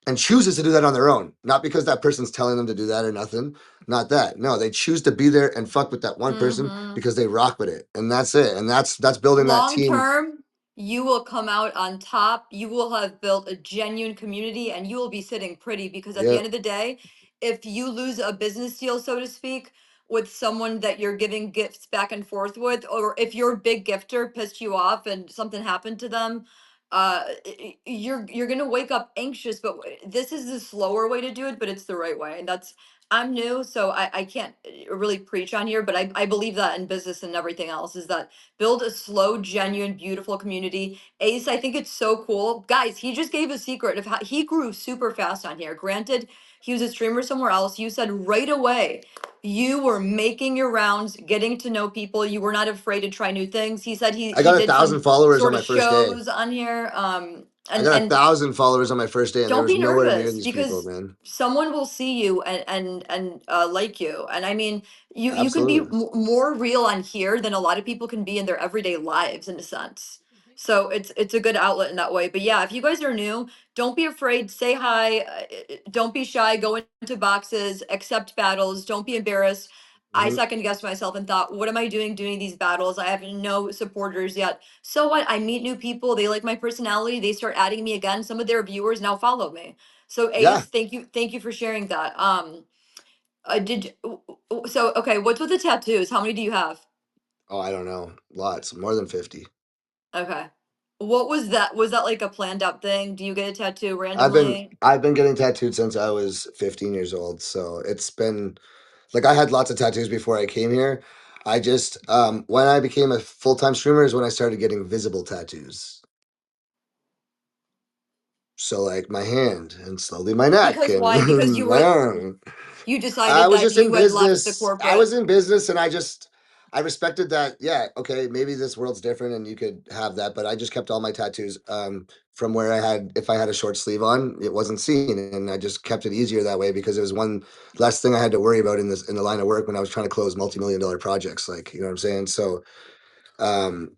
and chooses to do that on their own. Not because that person's telling them to do that or nothing. Not that. No, they choose to be there and fuck with that one person Mm-hmm. because they rock with it, and that's it. And that's building that Long team. term, you will come out on top. You will have built a genuine community and you will be sitting pretty because at the Yep. end of the day, if you lose a business deal, so to speak, with someone that you're giving gifts back and forth with, or if your big gifter pissed you off and something happened to them, you're gonna wake up anxious. But this is the slower way to do it, but it's the right way. And that's I'm new, so I can't really preach on here, but I believe that in business and everything else is that build a slow, genuine, beautiful community. Ace, I think it's so cool. Guys, he just gave a secret of how he grew super fast on here. Granted, he was a streamer somewhere else. You said right away you were making your rounds, getting to know people. You were not afraid to try new things. He said I he got a did thousand some followers on sort of my first day. shows on here. I And got 1,000 followers on my first day, and there don't was be nowhere near nervous these people, because man. someone will see you and like you. And I mean, you could be Absolutely. more real on here than a lot of people can be in their everyday lives in a sense. So it's a good outlet in that way. But yeah, if you guys are new, don't be afraid. Say hi. Don't be shy. Go into boxes. Accept battles. Don't be embarrassed. I Hmm. second guessed myself and thought, what am I doing these battles? I have no supporters yet. So what? I meet new people. They like my personality. They start adding me again. Some of their viewers now follow me. So Yeah. Ace, thank you for sharing that. So okay, what's with the tattoos? How many do you have? Oh, I don't know. Lots, more than 50. Okay. What was that? Was that like a planned out thing? Do you get a tattoo I've been randomly? I've been getting tattooed since I was 15 years old. So it's been like I had lots of tattoos before I came here. I just when I became a full-time streamer is when I started getting visible tattoos. So like my hand and slowly my neck Because why? Because and my arm. you I decided was that just in you had left the business. I was corporate. in business and I respected that. Yeah, okay, maybe this world's different and you could have that, but I just kept all my tattoos from where I had if I had a short sleeve on, it wasn't seen and I just kept it easier that way because it was one less thing I had to worry about in the line of work when I was trying to close multi-million dollar projects like, you know what I'm saying? So, um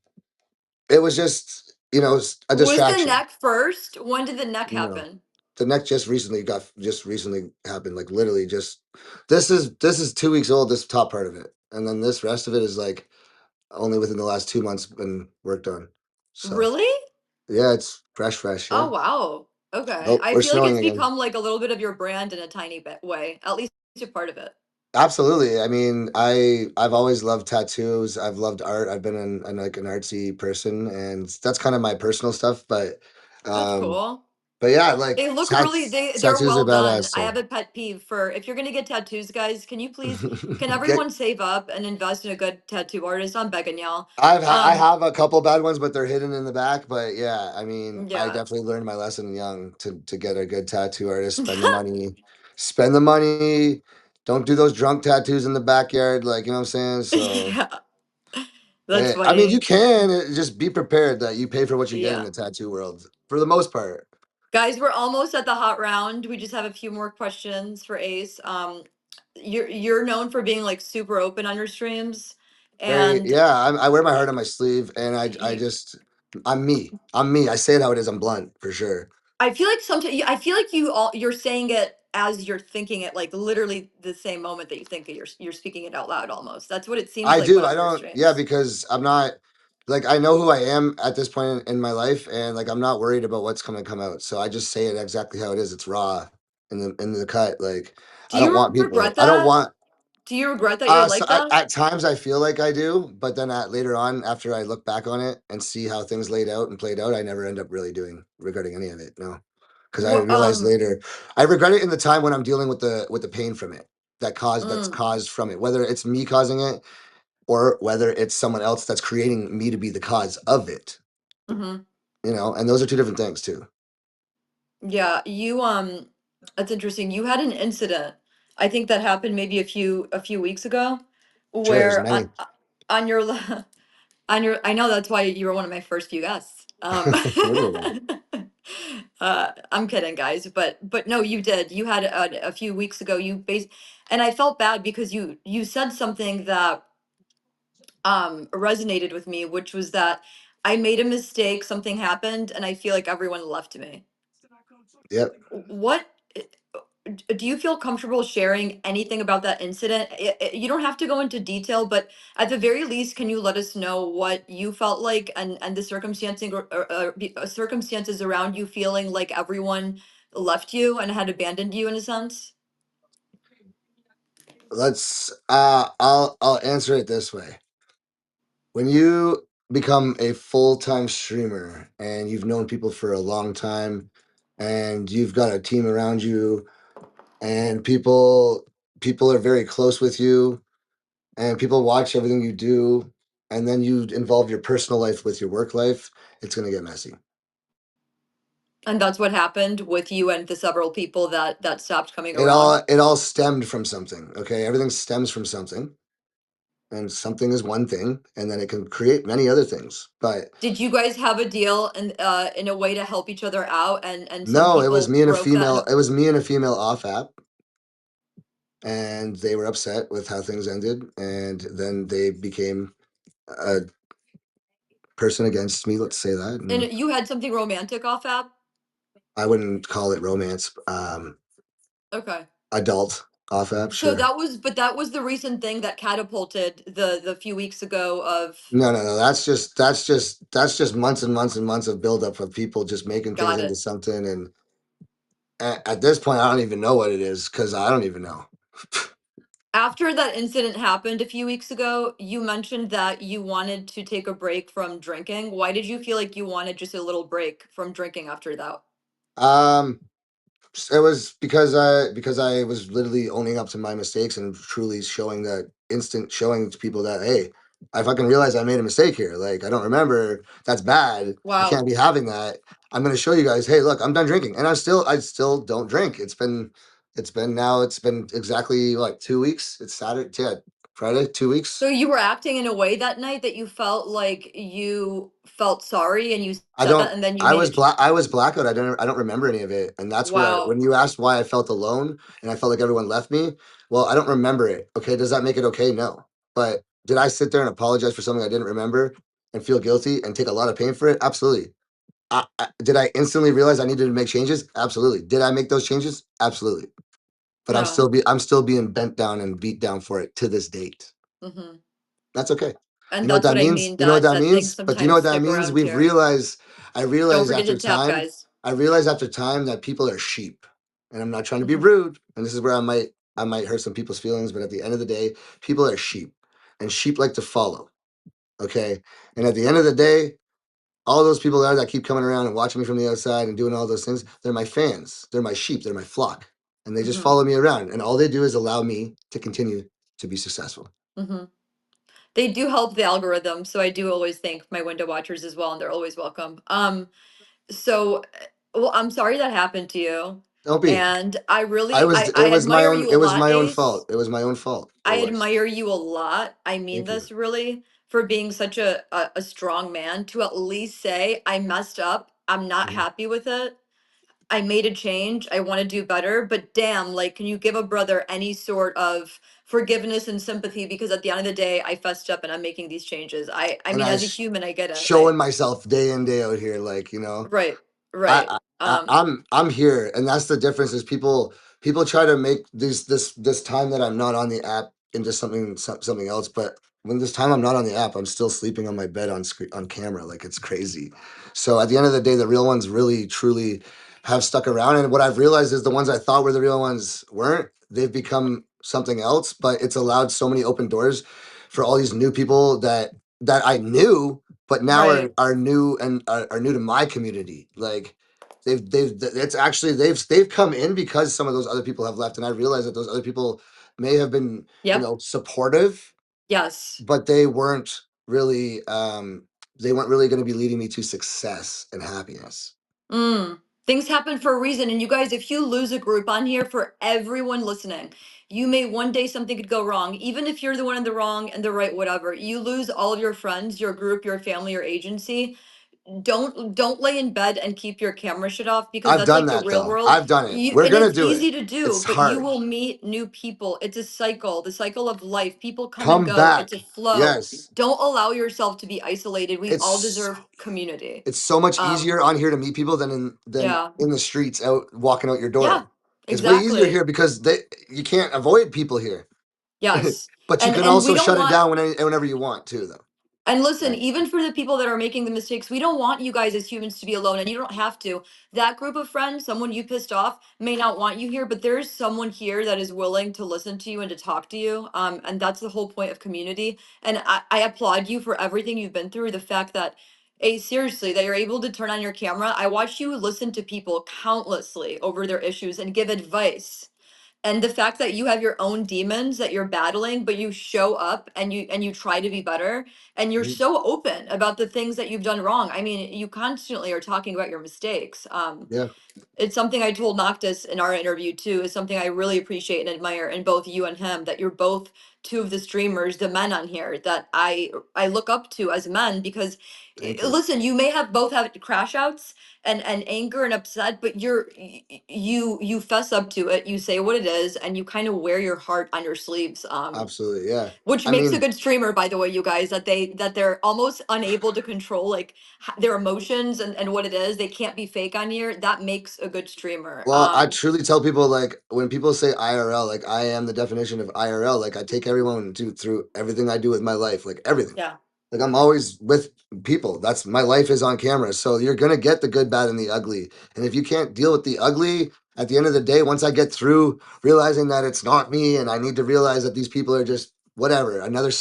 it was just, a Was the distraction. neck first? When did the neck No. happen? The neck just recently happened, like literally just this is 2 weeks old, this top part of it. And then this rest of it is like only within the last 2 months been worked on. So Really? yeah, it's fresh, Oh yeah. wow. Okay. Oh, I we're feel like snowing it's again. become like a little bit of your brand in a tiny bit way. At least a part of it. Absolutely. I mean, I've always loved tattoos. I've loved art. I've been like an artsy person, and that's kind of my personal stuff. That's Um, cool. but yeah, like They look really they're tattoos are well done. badass. I So have a pet peeve for if you're gonna get tattoos, guys, can you please can get everyone save up and invest in a good tattoo artist? I'm begging y'all. I have a couple bad ones, but they're hidden in the back. But yeah, I mean, I Yeah. definitely learned my lesson young to get a good tattoo artist. Spend the money. Don't do those drunk tattoos in the backyard, like you know what I'm saying. So, Yeah. That's I mean, you funny. can just be prepared that you pay for what you get in Yeah. the tattoo world for the most part. Guys, we're almost at the hot round. We just have a few more questions for Ace. You're known for being like super open on your streams, Very, and yeah. I wear my heart on my sleeve, and I you. just I'm me. I'm me. I say it how it is. I'm blunt for sure. I feel like sometimes I feel like you're saying it as you're thinking it, like literally the same moment that you think it, you're speaking it out loud. Almost. That's what it seems I like when do. I on your don't. Yeah, streams. because I'm not like I know who I am at this point in my life, and like I'm not worried about what's going to come out. So I just say it exactly how it is. It's raw in the cut. Like Do I don't you want people. regret I don't that? want. Do you regret that you're So like that? at times I feel like I do, but then later on, after I look back on it and see how things laid out and played out, I never end up really doing regretting any of it. No, because I What? realized later I regret it in the time when I'm dealing with the pain from it that's Mm, caused from it, whether it's me causing it or whether it's someone else that's creating me to be the cause of it. hmm. You know, and those are two different things too. Yeah, that's interesting. You had an incident. I think that happened maybe a few weeks ago, Sure, there's where many. on your on your I know that's why you were one of my first few guests. There you go. I'm kidding, guys, but no, you did. You had a few weeks ago. And I felt bad because you said something that resonated with me, which was that I made a mistake, something happened, and I feel like everyone left me. Yep. What do you feel comfortable sharing anything about that incident? You don't have to go into detail, but at the very least, can you let us know what you felt like and the circumstances around you feeling like everyone left you and had abandoned you in a sense? I'll answer it this way. When you become a full-time streamer and you've known people for a long time and you've got a team around you and people are very close with you and people watch everything you do and then you involve your personal life with your work life, it's going to get messy. And that's what happened with you and the several people that stopped coming It around. all stemmed from something, okay? Everything stems from something, and something is one thing, and then it can create many other things. But Did you guys have a deal in a way to help each other out and some no, it was people me and a broke that female. It was me and a female off app, and they were upset with how things ended, and then they became a person against me. Let's say that, and and you had something romantic off app? I wouldn't call it romance. Okay. Adult off app, So sure. that was the recent thing that catapulted the few weeks ago of No, no, no. That's just months and months and months of buildup of people just making things got into it. something, and at this point, I don't even know what it is because I don't even know. After that incident happened a few weeks ago, you mentioned that you wanted to take a break from drinking. Why did you feel like you wanted just a little break from drinking after that? Um, It was because I was literally owning up to my mistakes and truly showing that instant showing to people that hey, I fucking realized I made a mistake here. Like I don't remember. That's bad. I Wow. can't be having that. I'm gonna show you guys. Hey, look, I'm done drinking, and I still don't drink. It's been exactly like 2 weeks. It's Saturday, yeah, Friday, 2 weeks. So you were acting in a way that night that you felt like you felt sorry and you I said that don't. and then you made it. I was blackout. I don't remember any of it. And that's where Wow. when you asked why I felt alone and I felt like everyone left me, well, I don't remember it. Okay, does that make it okay? No. But did I sit there and apologize for something I didn't remember and feel guilty and take a lot of pain for it? Absolutely. Did I instantly realize I needed to make changes? Absolutely. Did I make those changes? Absolutely. But No. I'm still being bent down and beat down for it to this date. Hmm. That's okay. You And know what that's that what I means? mean You know what that that things means? But do you know sometimes what that stick means? around here. I Don't realized forget to after tap, time guys. I realized after time that people are sheep, and I'm not trying to be Mhm. rude, and this is where I might hurt some people's feelings, but at the end of the day, people are sheep, and sheep like to follow. Okay, and at the end of the day, all those people there that keep coming around and watching me from the outside and doing all those things, they're my fans, they're my sheep, they're my flock, and they just Mhm. follow me around, and all they do is allow me to continue to be successful. Mhm. They do help the algorithm, so I do always thank my window watchers as well, and they're always welcome. So, well, I'm sorry that happened to you, Don't be. and I I really, was. It I was my admire own. you a It was lot, my own Ace. fault. It was my own fault. It I was. admire you a lot. I mean Thank you. this really for being such a strong man to at least say, I messed up. I'm not Mhm. happy with it. I made a change. I want to do better. But damn, like, can you give a brother any sort of forgiveness and sympathy? Because at the end of the day, I fessed up and I'm making these changes. I And mean, as a human, I get it. showing myself day in day out here, like Right, I, right. I'm here, and that's the difference. Is people try to make this time that I'm not on the app into something else. But when this time I'm not on the app, I'm still sleeping on my bed on camera. Like it's crazy. So at the end of the day, the real ones really truly have stuck around. And what I've realized is the ones I thought were the real ones weren't. They've become something else. But it's allowed so many open doors for all these new people that I knew but now Right. are new and are new to my community. Like it's actually they've come in because some of those other people have left, and I realize that those other people may have been Yep. supportive, Yes. but they weren't really going to be leading me to success and happiness. Mm. Things happen for a reason. And you guys, if you lose a group on here for everyone listening, you may one day something could go wrong. Even if you're the one in the wrong and the right, whatever, you lose all of your friends, your group, your family, your agency. Don't lay in bed and keep your camera shut off because I've that's done like the that real though. world. I've done it. You We're and gonna it's do it. easy to do, It's but you hard. will meet new people. It's a cycle, the cycle of life. People come and Come go. It's back. a flow. Yes. Don't allow yourself to be isolated. We all It's deserve community. it's so much Um, easier on here to meet people than yeah. in the streets out walking out your door. Yeah. It's way easier Exactly. here because you can't avoid people here, Yes. but you can And we also don't shut it want. down whenever you want to, though. And listen, Right? even for the people that are making the mistakes, we don't want you guys as humans to be alone, and you don't have to. That group of friends, someone you pissed off, may not want you here, but there's someone here that is willing to listen to you and to talk to you. And that's the whole point of community. And I applaud you for everything you've been through. The fact that, seriously, that you're able to turn on your camera. I watch you listen to people countlessly over their issues and give advice, and the fact that you have your own demons that you're battling, but you show up and you try to be better, and you're Mhm. so open about the things that you've done wrong. I mean, you constantly are talking about your mistakes. Yeah. It's something I told Noctis in our interview too, is something I really appreciate and admire in both you and him, that you're both two of the streamers, the men on here that I look up to as men, because Thank you. listen, you may have both have crash outs and anger and upset, but you fess up to it, you say what it is, and you kind of wear your heart on your sleeves. Absolutely. Yeah. Which I makes a mean, good streamer, by the way, you guys, that they're almost unable to control like their emotions and what it is. They can't be fake on here. That makes a good streamer. well, I truly tell people like when people say IRL, like I am the definition of IRL. Like I take everyone through everything I do with my life, like everything. Yeah. Like I'm always with people. That's my life is on camera. So you're gonna get the good, bad, and the ugly. And if you can't deal with the ugly, at the end of the day, once I get through realizing that it's not me, and I need to realize that these people are just whatever, another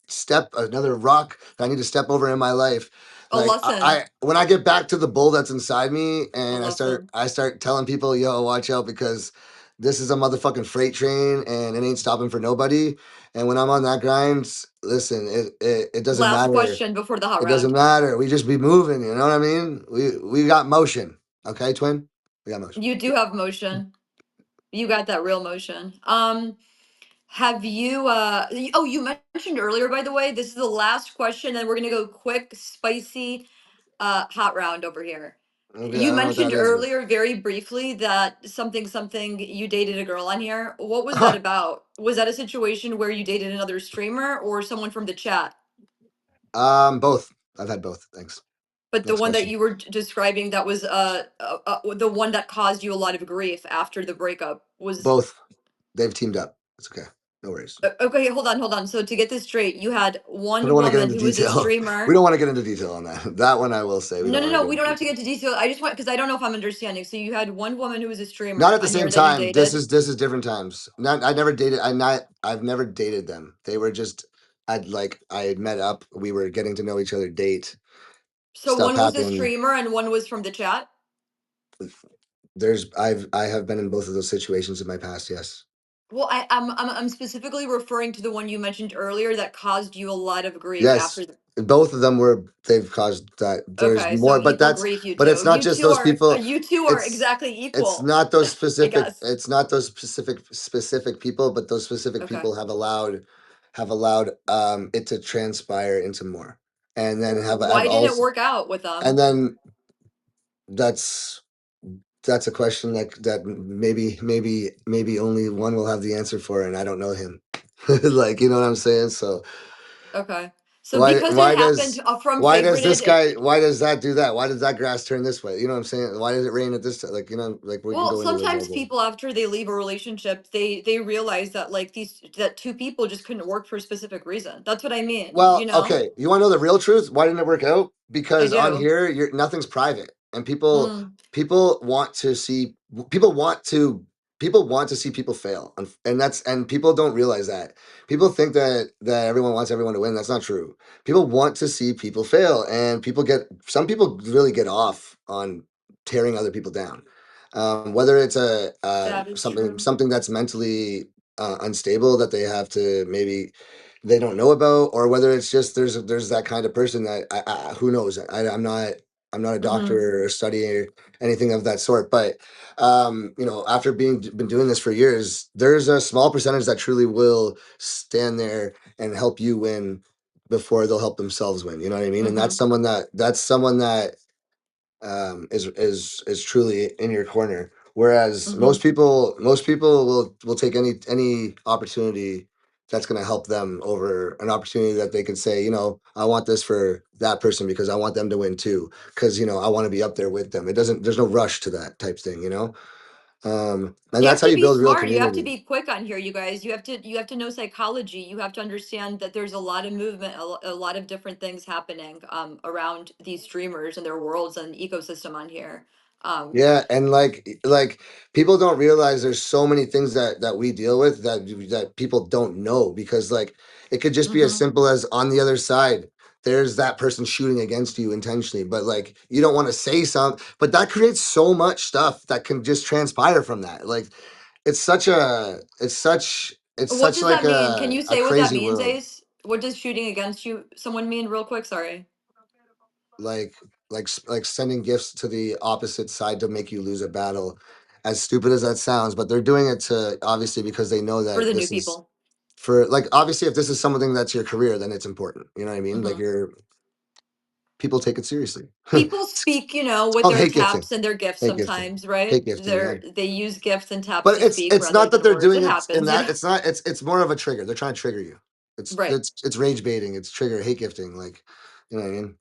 step, another rock that I need to step over in my life. A Like lesson. when I get back to the bull that's inside me, A and lesson. I start telling people, yo, watch out because this is a motherfucking freight train, and it ain't stopping for nobody. And when I'm on that grind, listen, it doesn't Last matter. question before the hot It doesn't round. matter. We just be moving. You know what I mean? We got motion. Okay, twin. We got motion. You do have motion. You got that real motion. Have you oh, you mentioned earlier, by the way, this is the last question, and we're gonna go quick, spicy, hot round over here. Okay, I You don't know what that mentioned is, but earlier very briefly that something you dated a girl on here. What was that about? Was that a situation where you dated another streamer or someone from the chat? both. I've had both. Thanks. But the Next one that question. you were describing that was the one that caused you a lot of grief after the breakup was Both. They've teamed up. It's okay. No worries. Okay, hold on. So to get this straight, you had I don't one want to get woman into who was a detail. We streamer. don't want to get into detail on that. That one I will say we don't want to No, get we into don't have to detail. get to detail. I just want, because I don't know if I'm understanding. So you had one woman who was a Not streamer at the on same here that you time. This dated. is this is different times. Not I never dated. I've never dated them. They were just I had met up. We were getting to know each other. Date So stuff one was a happened. streamer and one was from the chat. I have been in both of those situations in my past. Yes. Well, I'm specifically referring to the one you mentioned earlier that caused you a lot of grief Yes. after the. Both of them were. They've caused that. There's Okay, so more, equal grief, you but two. it's not just those people. You two are It's exactly it's equal, not those I specific. guess. It's not those specific people, but those specific Okay. people have allowed it to transpire into more, and then have Why didn't it also, work out with and them? then that's that's a question that maybe only one will have the answer for, and I don't know him. Like, you know what I'm saying? So Okay. So why because it why happened does from why does this favorited and guy why does that do that? Why does that grass turn this way? You know what I'm saying? Why does it rain at this time? Like, like we can well, go into sometimes example. people after they leave a relationship, they realize that like these that two people just couldn't work for a specific reason. That's what I mean, Well, okay. You want to know the real truth? Why didn't it work out? I Because on do. here, you're nothing's private, and Mm, people want to see people want to people want to see people fail, and people don't realize that. People think that everyone wants everyone to win. That's not true. People want to see people fail, and some people really get off on tearing other people down. Whether it's that is something true. something that's mentally unstable that they have to maybe they don't know about, or whether it's just there's that kind of person that who knows. I'm not a Mm-hmm. doctor or studying or anything of that sort, but after being been doing this for years, there's a small percentage that truly will stand there and help you win before they'll help themselves win. You know what I mean? And Mm-hmm. that's someone that is truly in your corner. Whereas Mm-hmm. most people will take any opportunity that's going to help them over an opportunity that they could say, I want this for that person because I want them to win too. Because I want to be up there with them. It doesn't. There's no rush to that type thing. And You that's have how to you be build real smart. You have to community. be quick on here, you guys. You have to know psychology. You have to understand that there's a lot of movement, a lot of different things happening around these streamers and their worlds and ecosystem on here. Um, Yeah, and like people don't realize there's so many things that we deal with that people don't know because like it could just be as mhm. simple as on the other side there's that person shooting against you intentionally, but like you don't want to say something, but that creates so much stuff that can just transpire from that. Like it's What such does like that mean? Can you a say what that crazy means, world. Ace? What does shooting against you someone mean real quick? Sorry. like like sending gifts to the opposite side to make you lose a battle, as stupid as that sounds, but they're doing it to obviously because they know For that the new this is people. for like obviously if this is something that's your career then it's important, you know what I mean, like Hmm. you're people take it seriously. People It's speak, with called their hate gifting. taps and their gifts Hate gifting. sometimes, right? Hate gifting, yeah. They use gifts and taps But to speak it's rather not that than they're words. doing It it in happens, that it's not it's more of a trigger. They're trying to trigger you. it's Right. it's it's rage baiting, it's trigger hate gifting, like, you know what I mean.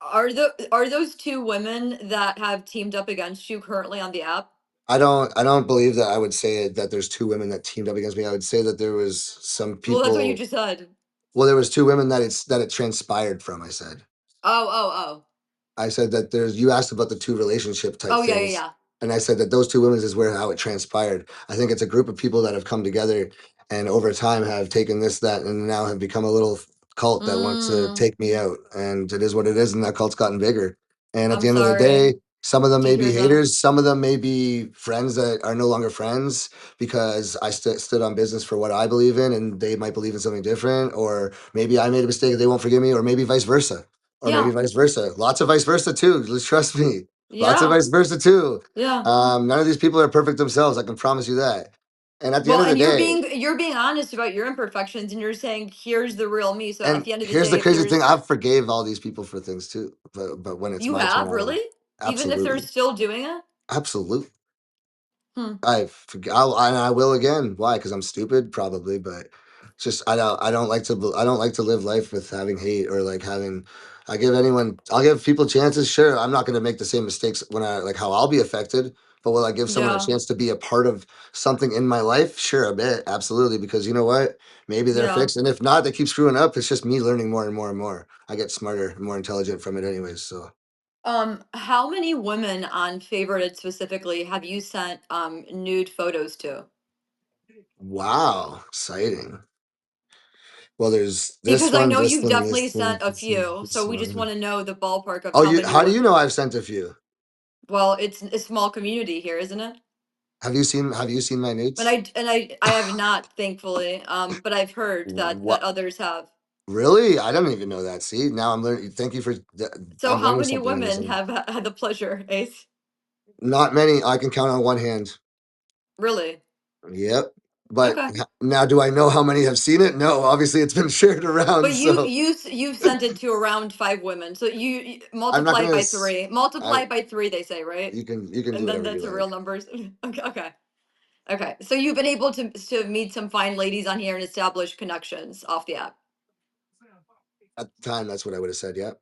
Are those two women that have teamed up against you currently on the app? I don't believe that I would say that there's two women that teamed up against me. I would say that there was some Well, that's what you people. just said. Well, there was two women that it transpired from. I said. Oh. I said that there's you asked about the two relationship type Oh, yeah, things, yeah. and I said that those two women is where how it transpired. I think it's a group of people that have come together and over time have taken this that and now have become a little cult that wants to Mm, take me out. And it is what it is, and that cult's gotten bigger. And at I'm the end of the sorry day, some of them to may be hear that. haters, some of them may be friends that are no longer friends because I stood on business for what I believe in, and they might believe in something different, or maybe I made a mistake they won't forgive me, or maybe vice versa. Or maybe Yeah. vice versa. Lots of vice versa too. Let's trust me. Lots of Yeah. vice versa too. Yeah. None of these people are perfect themselves. I can promise you that. And at the end Well, of the and day, you're being honest about your imperfections and you're saying here's the real me. So at and the end of the here's the day, if crazy thing: there's I've forgave all these people for things too. But when it's you my have turn, really, even if they're absolutely, still doing it. absolutely, Hmm. I will again. Why? Because I'm stupid, probably. But it's just I don't like to live life with having hate or like having. I'll give people chances. Sure, I'm not going to make the same mistakes when I like how I'll be affected. But will I give someone a Yeah. chance to be a part of something in my life? Sure, a bit, absolutely. Because you know what? Maybe they're Yeah. fixed, and if not, they keep screwing up. It's just me learning more and more and more. I get smarter and more intelligent from it, anyways. So, How many women on Favorited specifically have you sent nude photos to? wow, exciting. Well, there's this Because I one, know this you've one, definitely this one, sent a few, so this we just one. want to know the ballpark of Oh, how you? many How do you women. know I've sent a few? Well, it's a small community here, isn't it? Have you seen? Have you seen my And nudes? I have not, thankfully. But I've heard that What? others have. Really? I don't even know that. See, now I'm learning. Thank you for. So I'm how learning many something in this. women have had the pleasure, Ace? Not many. I can count on one hand. Really? Yep. But Okay. now, do I know how many have seen it? No. Obviously, it's been shared around. But So you've sent it to around 5 women. So you I'm not multiply it gonna. by three. Multiply I. it by three, they say, right? You can do And then whatever you that's a like. real numbers. Okay. Okay. Okay. So you've been able to meet some fine ladies on here and establish connections off the app. At the time, that's what I would have said. Yep.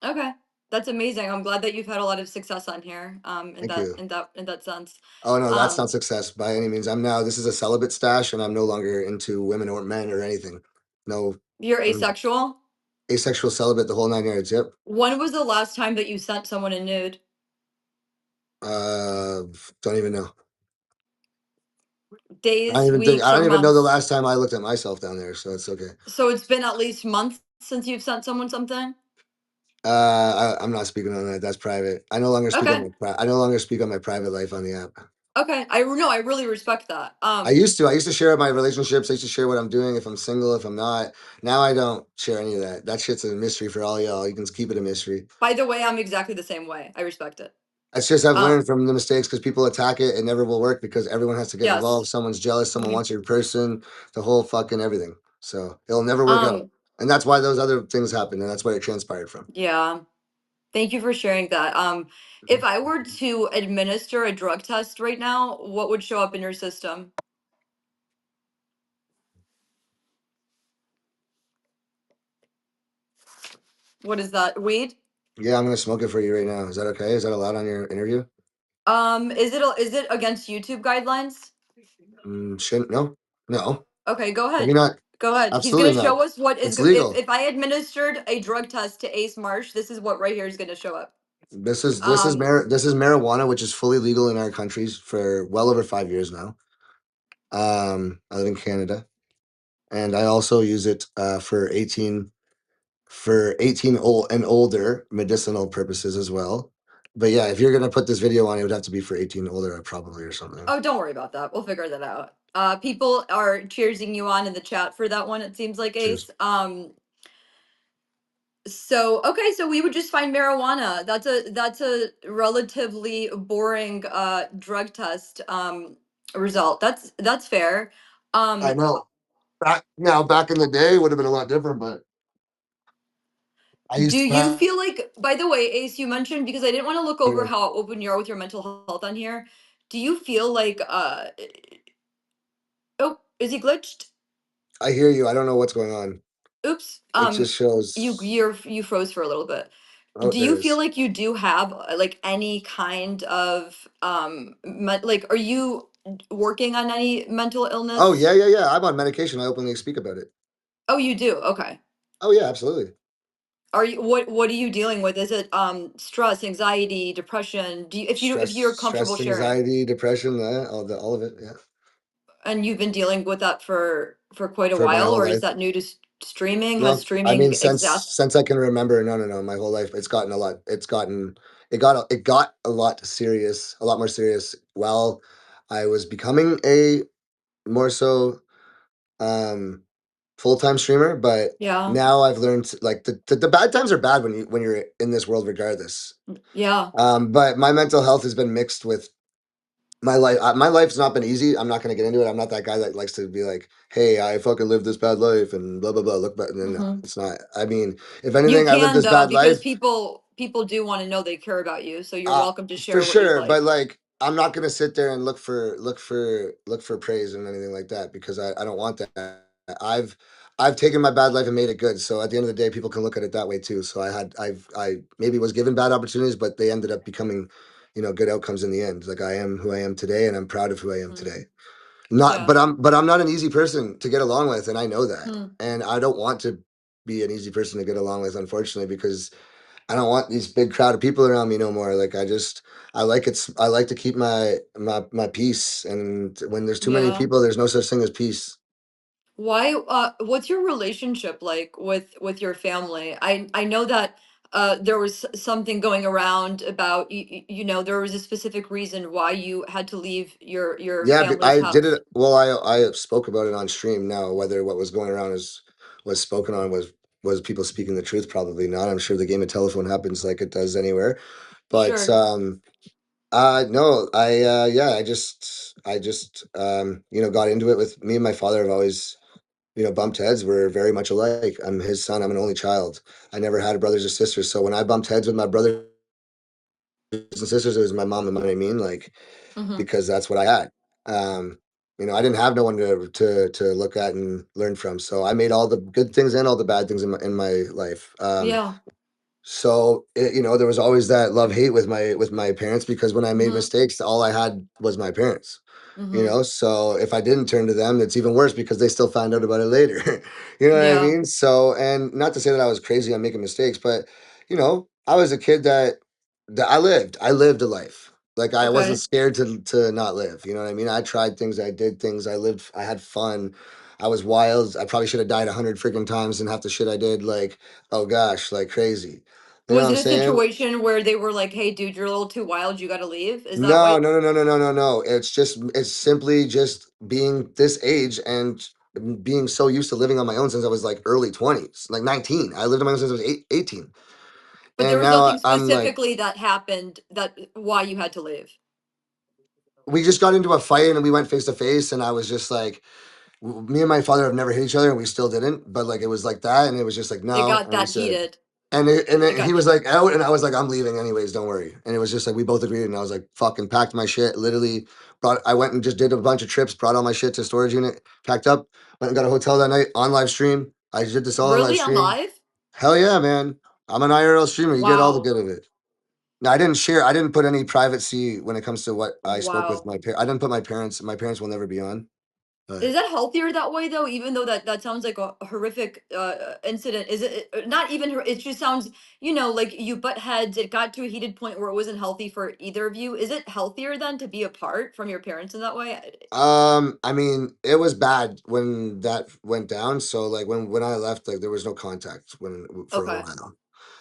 Okay. That's amazing. I'm glad that you've had a lot of success on here. In Thank that you. in that in that sense. Oh no, that's Um, not success by any means. I'm now. This is a celibate stash, and I'm no longer into women or men or anything. No, you're I'm asexual. asexual, celibate, the whole 9 yards. Yep. When was the last time that you sent someone a nude? Uh, don't even know. I don't Days, even think. I weeks, or don't even know the months? last time I looked at myself down there. So it's okay. So it's been at least months since you've sent someone something? I'm not speaking on that. That's private. I no longer speak on Okay. my. I no longer speak on my private life on the app. Okay. I really respect that. I used to. I used to share my relationships. I used to share what I'm doing, if I'm single, if I'm not. Now I don't share any of that. That shit's a mystery for all y'all. You can keep it a mystery. By the way, I'm exactly the same way. I respect it. It's just I've learned Um, from the mistakes because people attack it. It never will work because everyone has to get involved. yes. Someone's jealous. Someone Mhm. wants your person. The whole fucking everything. So it'll never work out. Um, And that's why those other things happen. And that's where it transpired from. yeah. Thank you for sharing that. If I were to administer a drug test right now, what would show up in your system? What is that? Weed? Yeah, I'm gonna smoke it for you right now. Is that okay? Is that allowed on your interview? Is it against YouTube guidelines? Shouldn't no, no. Okay, go Maybe ahead. not. Go ahead. He's gonna Absolutely not. show us what is It's if legal. I administered a drug test to Ace Marsh, this is what right here is gonna show up. Um, This is marijuana, which is fully legal in our countries for well over 5 years now. I live in Canada, and I also use it for 18 old and older medicinal purposes as well. But yeah, if you're gonna put this video on, it would have to be for 18 older, probably or something. oh, don't worry about that. We'll figure that out. People are cheersing you on in the chat for that one, it seems like Cheers. Ace. So okay, so we would just find marijuana. That's a relatively boring drug test result. That's fair. I Um, know. Back in the day, would have been a lot different, but I do used to you have. feel like, by the way, Ace, you mentioned, because I didn't want to look over how open you are with your mental health on here. Do you feel like oh, is he glitched? I hear you. I don't know what's going on. Oops. It just shows. You froze for a little bit. Oh, Do there you it feel is. like you do have like any kind of like are you working on any mental Oh yeah, illness? yeah, yeah. I'm on medication. I openly speak about it. Oh, you do. Okay. Oh yeah, absolutely. Are you what are you dealing with? Is it stress, anxiety, depression? Do you if you're comfortable sharing? Anxiety, depression, all of it. Yeah, And you've been dealing with that for quite a for my while, whole or is life. that new to streaming? Has No, I mean streaming since I can remember. No, no, no. My whole life, it's gotten a lot. It got a lot serious, a lot more serious. While I was becoming a more so um full time streamer, but Yeah. now I've learned like the bad times are bad when you're in this world, regardless. Yeah. But my mental health has been mixed with my life. My life's not been easy. I'm not going to get into it. I'm not that guy that likes to be like, "Hey, I fucking lived this bad life," and blah blah blah. Look back. No, no, Mhm. it's not. I mean, if You anything, I lived can this though, bad because life. people do want to know they care about you, so you're Uh, welcome to for share what you'd sure. But like. like, I'm not going to sit there and look for praise and anything like that because I don't want that. I've I've taken my bad life and made it good. So at the end of the day, people can look at it that way too. So I maybe was given bad opportunities, but they ended up becoming good outcomes in the end. Like I am who I am today, and I'm proud of who I am Mhm. today. Not, Yeah. but I'm not an easy person to get along with, and I know that, Hmm. and I don't want to be an easy person to get along with, unfortunately, because I don't want these big crowd of people around me no more. Like I like to keep my peace, and when there's too many Yeah. people, there's no such thing as peace. Why, what's your relationship like with your family? I know that there was something going around about there was a specific reason why you had to leave your Yeah, family's I did house. it. Well, I spoke about it on stream. Now, whether what was going around is was spoken on was people speaking the truth, probably not. I'm sure the game of telephone happens like it does anywhere. But Sure. no, yeah, I just got into it with me and my father have always bumped heads. We're very much alike. I'm his son. I'm an only child. I never had brothers or sisters. So when I bumped heads with my brothers and sisters, it was my mom and my, I mean, like, Mm-hmm. because that's what I had. Um, I didn't have no one to look at and learn from. So I made all the good things and all the bad things in my life. Yeah. So there was always that love hate with my parents because when I made Mm-hmm. mistakes, all I had was my parents. Mm-hmm. So if I didn't turn to them, it's even worse because they still found out about it later. You know what I Yeah. mean? So, and not to say that I was crazy on making mistakes, but I was a kid that I lived a life. Like I wasn't Okay. scared to not live. You know what I mean? I tried things, I did things, I had fun. I was wild. I probably should have died 100 freaking times and half the shit I did, like, oh gosh, like crazy. You know what Was I'm it a saying? situation where they were like, "Hey, dude, you're a little too wild. You got to leave"? Is that No, what? no, no, no, no, no, no, no. It's simply just being this age and being so used to living on my own since I was like early 20s, like 19. I lived on my own since I was 18. But there And was now nothing I'm like, specifically that happened that why you had to leave. we just got into a fight and we went face to face. And I was just like, me and my father have never hit each other and we still didn't. But like, it was like that. And it was just like, It no. got And we that said, heated. It he got was like out, and I was like, I'm leaving anyways. Don't worry. And it was just like we both agreed, and I was like, fucking packed my shit. Literally, I went and just did a bunch of trips, brought all my shit to storage unit, packed up, went and got a hotel that night on live stream. I did this all on live really on stream. live. Hell yeah, man! I'm an IRL streamer. You get all the Wow. good of it. Now I didn't share. I didn't put any privacy when it comes to what I spoke with Wow. my parents. I didn't put my parents. My parents will never be on. Is But that healthier that way though? Even though that sounds like a horrific incident. Is not even? It just sounds like you butt heads. It got to a heated point where it wasn't healthy for either of you. Is it healthier then to be apart from your parents in that way? I mean, it was bad when that went down. So like when I left, like there was no contact when for a Okay. while.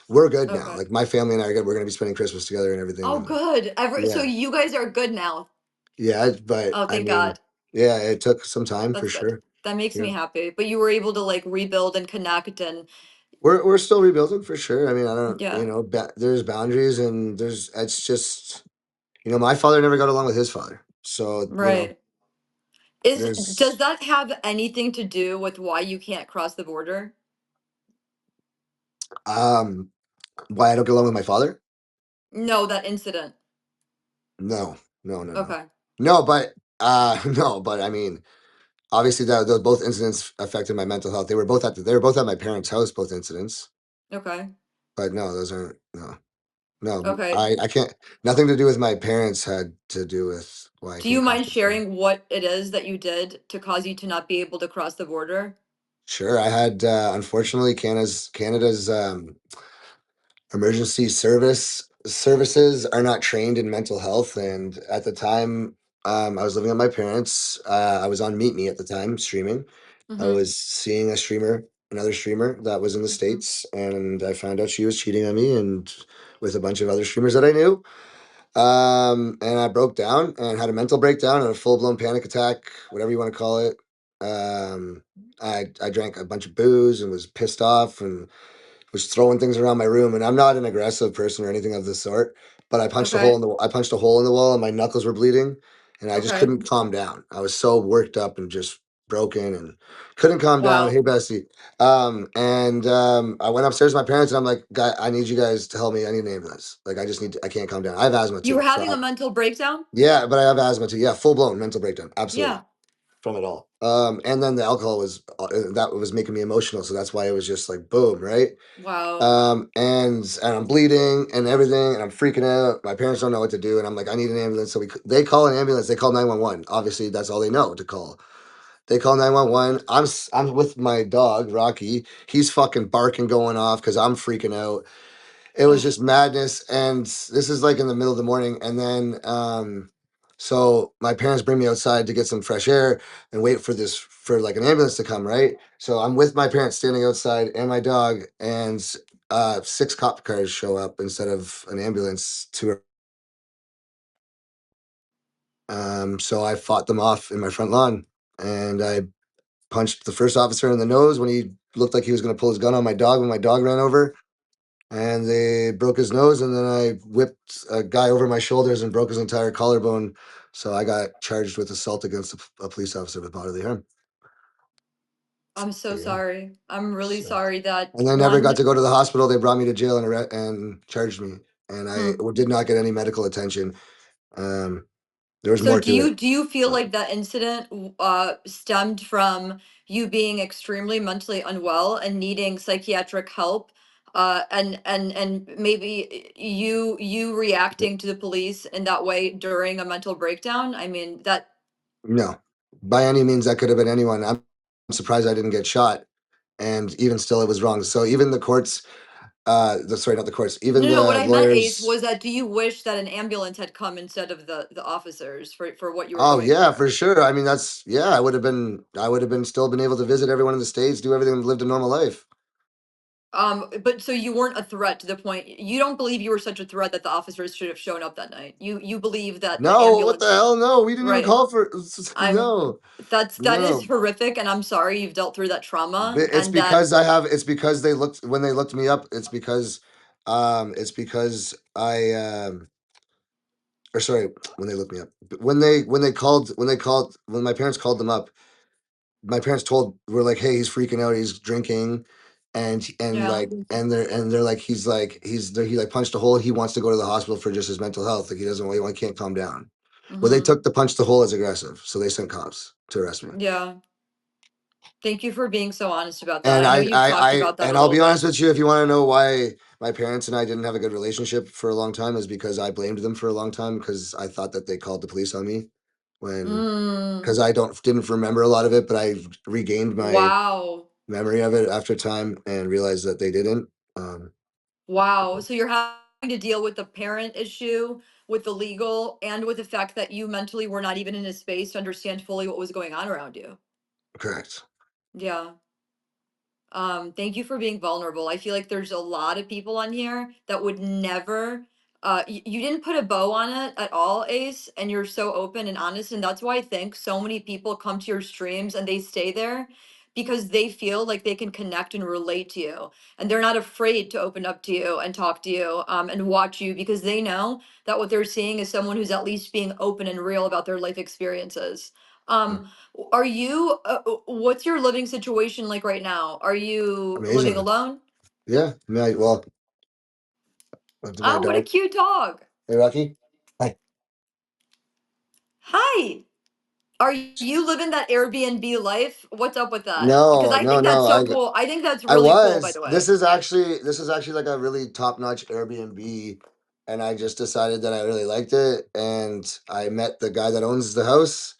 We're good now. Okay. Like my family and I are good. We're gonna be spending Christmas together and everything. Oh, And good. So yeah, you guys are good now. yeah. But Oh, I thank mean, God. yeah, it took some time for That's good. sure. That makes Yeah, me happy. But you were able to like rebuild and connect and we're still rebuilding for sure. I mean, I don't, yeah, there's boundaries and it's just, my father never got along with his father. So, right. Does there's, that have anything to do with why you can't cross the border? um, why I don't get along with my father? No, that incident. No, no, no, no, Okay. no. But no, but I mean, obviously that those both incidents affected my mental health. They were both at my parents' house, both incidents. Okay. But no, those aren't no. No, Okay. I can't. Nothing to do with my parents had to do with why I Do you can't cross mind the border. sharing what it is that you did to cause you to not be able to cross the border? Sure, I had unfortunately Canada's emergency services are not trained in mental health, and at the time, I was living with my parents. I was on Meet Me at the time streaming. I Mm-hmm. was seeing another streamer that was in the Mm-hmm. states, and I found out she was cheating on me and with a bunch of other streamers that I knew. And I broke down and had a mental breakdown and a full blown panic attack, whatever you want to call it. Um, I drank a bunch of booze and was pissed off and was throwing things around my room. And I'm not an aggressive person or anything of the sort, but Okay. I punched a hole in the wall and my knuckles were bleeding, and I just Okay. couldn't calm down. I was so worked up and just broken and couldn't calm down. Hey Wow. Bessie. And I went upstairs to my parents and I'm like, "Guy, I need you guys to help me. I need an ambulance. Like I can't calm down. I have asthma You were too. having a mental breakdown? Yeah, but I have asthma too. Yeah, full blown mental breakdown. Yeah. Absolutely. from it all. And then the alcohol was that was making me emotional, so that's why it was just like boom, right? Wow. And I'm bleeding and everything, and I'm freaking out. My parents don't know what to do, and I'm like, I need an ambulance. So they call an ambulance. They call 911. Obviously, that's all they know to call. They call 911. I'm with my dog Rocky. He's fucking barking, going off because I'm freaking out. It was Ugh. just madness, and this is like in the middle of the morning, and then so my parents bring me outside to get some fresh air and wait for like an ambulance to come, right? So I'm with my parents standing outside and my dog, and six cop cars show up instead of an ambulance to. So I fought them off in my front lawn, and I punched the first officer in the nose when he looked like he was going to pull his gun on my dog when my dog ran over, and they broke his nose, and then I whipped a guy over my shoulders and broke his entire collarbone. So I got charged with assault against a police officer with bodily harm. I'm so Yeah. sorry. I'm really So, sorry that and I never got one. to go to the hospital. They brought me to jail and and charged me, and I Hmm. did not get any medical attention. Um, there was So more to it. do you feel But like that incident stemmed from you being extremely mentally unwell and needing psychiatric help, and maybe you reacting to the police in that way during a mental breakdown? I mean that. no, by any means, that could have been anyone. I'm surprised I didn't get shot, and even still, it was wrong. So even the courts, sorry, not the courts, even No, no, what the I meant, Ace, lawyers. was that do you wish that an ambulance had come instead of the officers for what you were Oh going yeah, through? for sure. I mean, that's yeah. I would have been still been able to visit everyone in the states, do everything, lived a normal life. But so you weren't a threat to the point you don't believe you were such a threat that the officers should have shown up that night. You believe that the No, what the ambulance, hell? No, we didn't even right? call for. I'm No, that is no. horrific, and I'm sorry you've dealt through that trauma, It's and that. because I have. It's because they looked when they looked me up. It's because or sorry, when they looked me up, when my parents called them up, my parents told were like, "Hey, he's freaking out. He's drinking." And Yeah. like and they're like he like punched a hole. He wants to go to the hospital for just his mental health. Like he doesn't he can't calm down. Well, they Hmm. took the punch the hole as aggressive, so they sent cops to arrest me. Yeah. Thank you for being so honest about that. And I know you've talked about that a I'll little be honest bit. with you, if you want to know why my parents and I didn't have a good relationship for a long time, is because I blamed them for a long time because I thought that they called the police on me when Mm. because I didn't remember a lot of it, but I regained my Wow. memory of it after time and realized that they didn't. Um, Wow. So you're having to deal with the parent issue, with the legal, and with the fact that you mentally were not even in a space to understand fully what was going on around you. correct. Yeah. Thank you for being vulnerable. I feel like there's a lot of people on here that would never, you didn't put a bow on it at all, Ace, and you're so open and honest. And that's why I think so many people come to your streams and they stay there because they feel like they can connect and relate to you. And they're not afraid to open up to you and talk to you, and watch you because they know that what they're seeing is someone who's at least being open and real about their life experiences. Mm, Um, are you, what's your living situation like right now? Are you living amazing. alone? Yeah. Well, my Oh, what a dog. cute dog. Hey, Rocky. Hi. Hi. Are you living that Airbnb life? What's up with that? Because No, I no, think that's no. so cool. I think that's I really cool, by was. the way. This is actually like a really top notch Airbnb, and I just decided that I really liked it, and I met the guy that owns the house,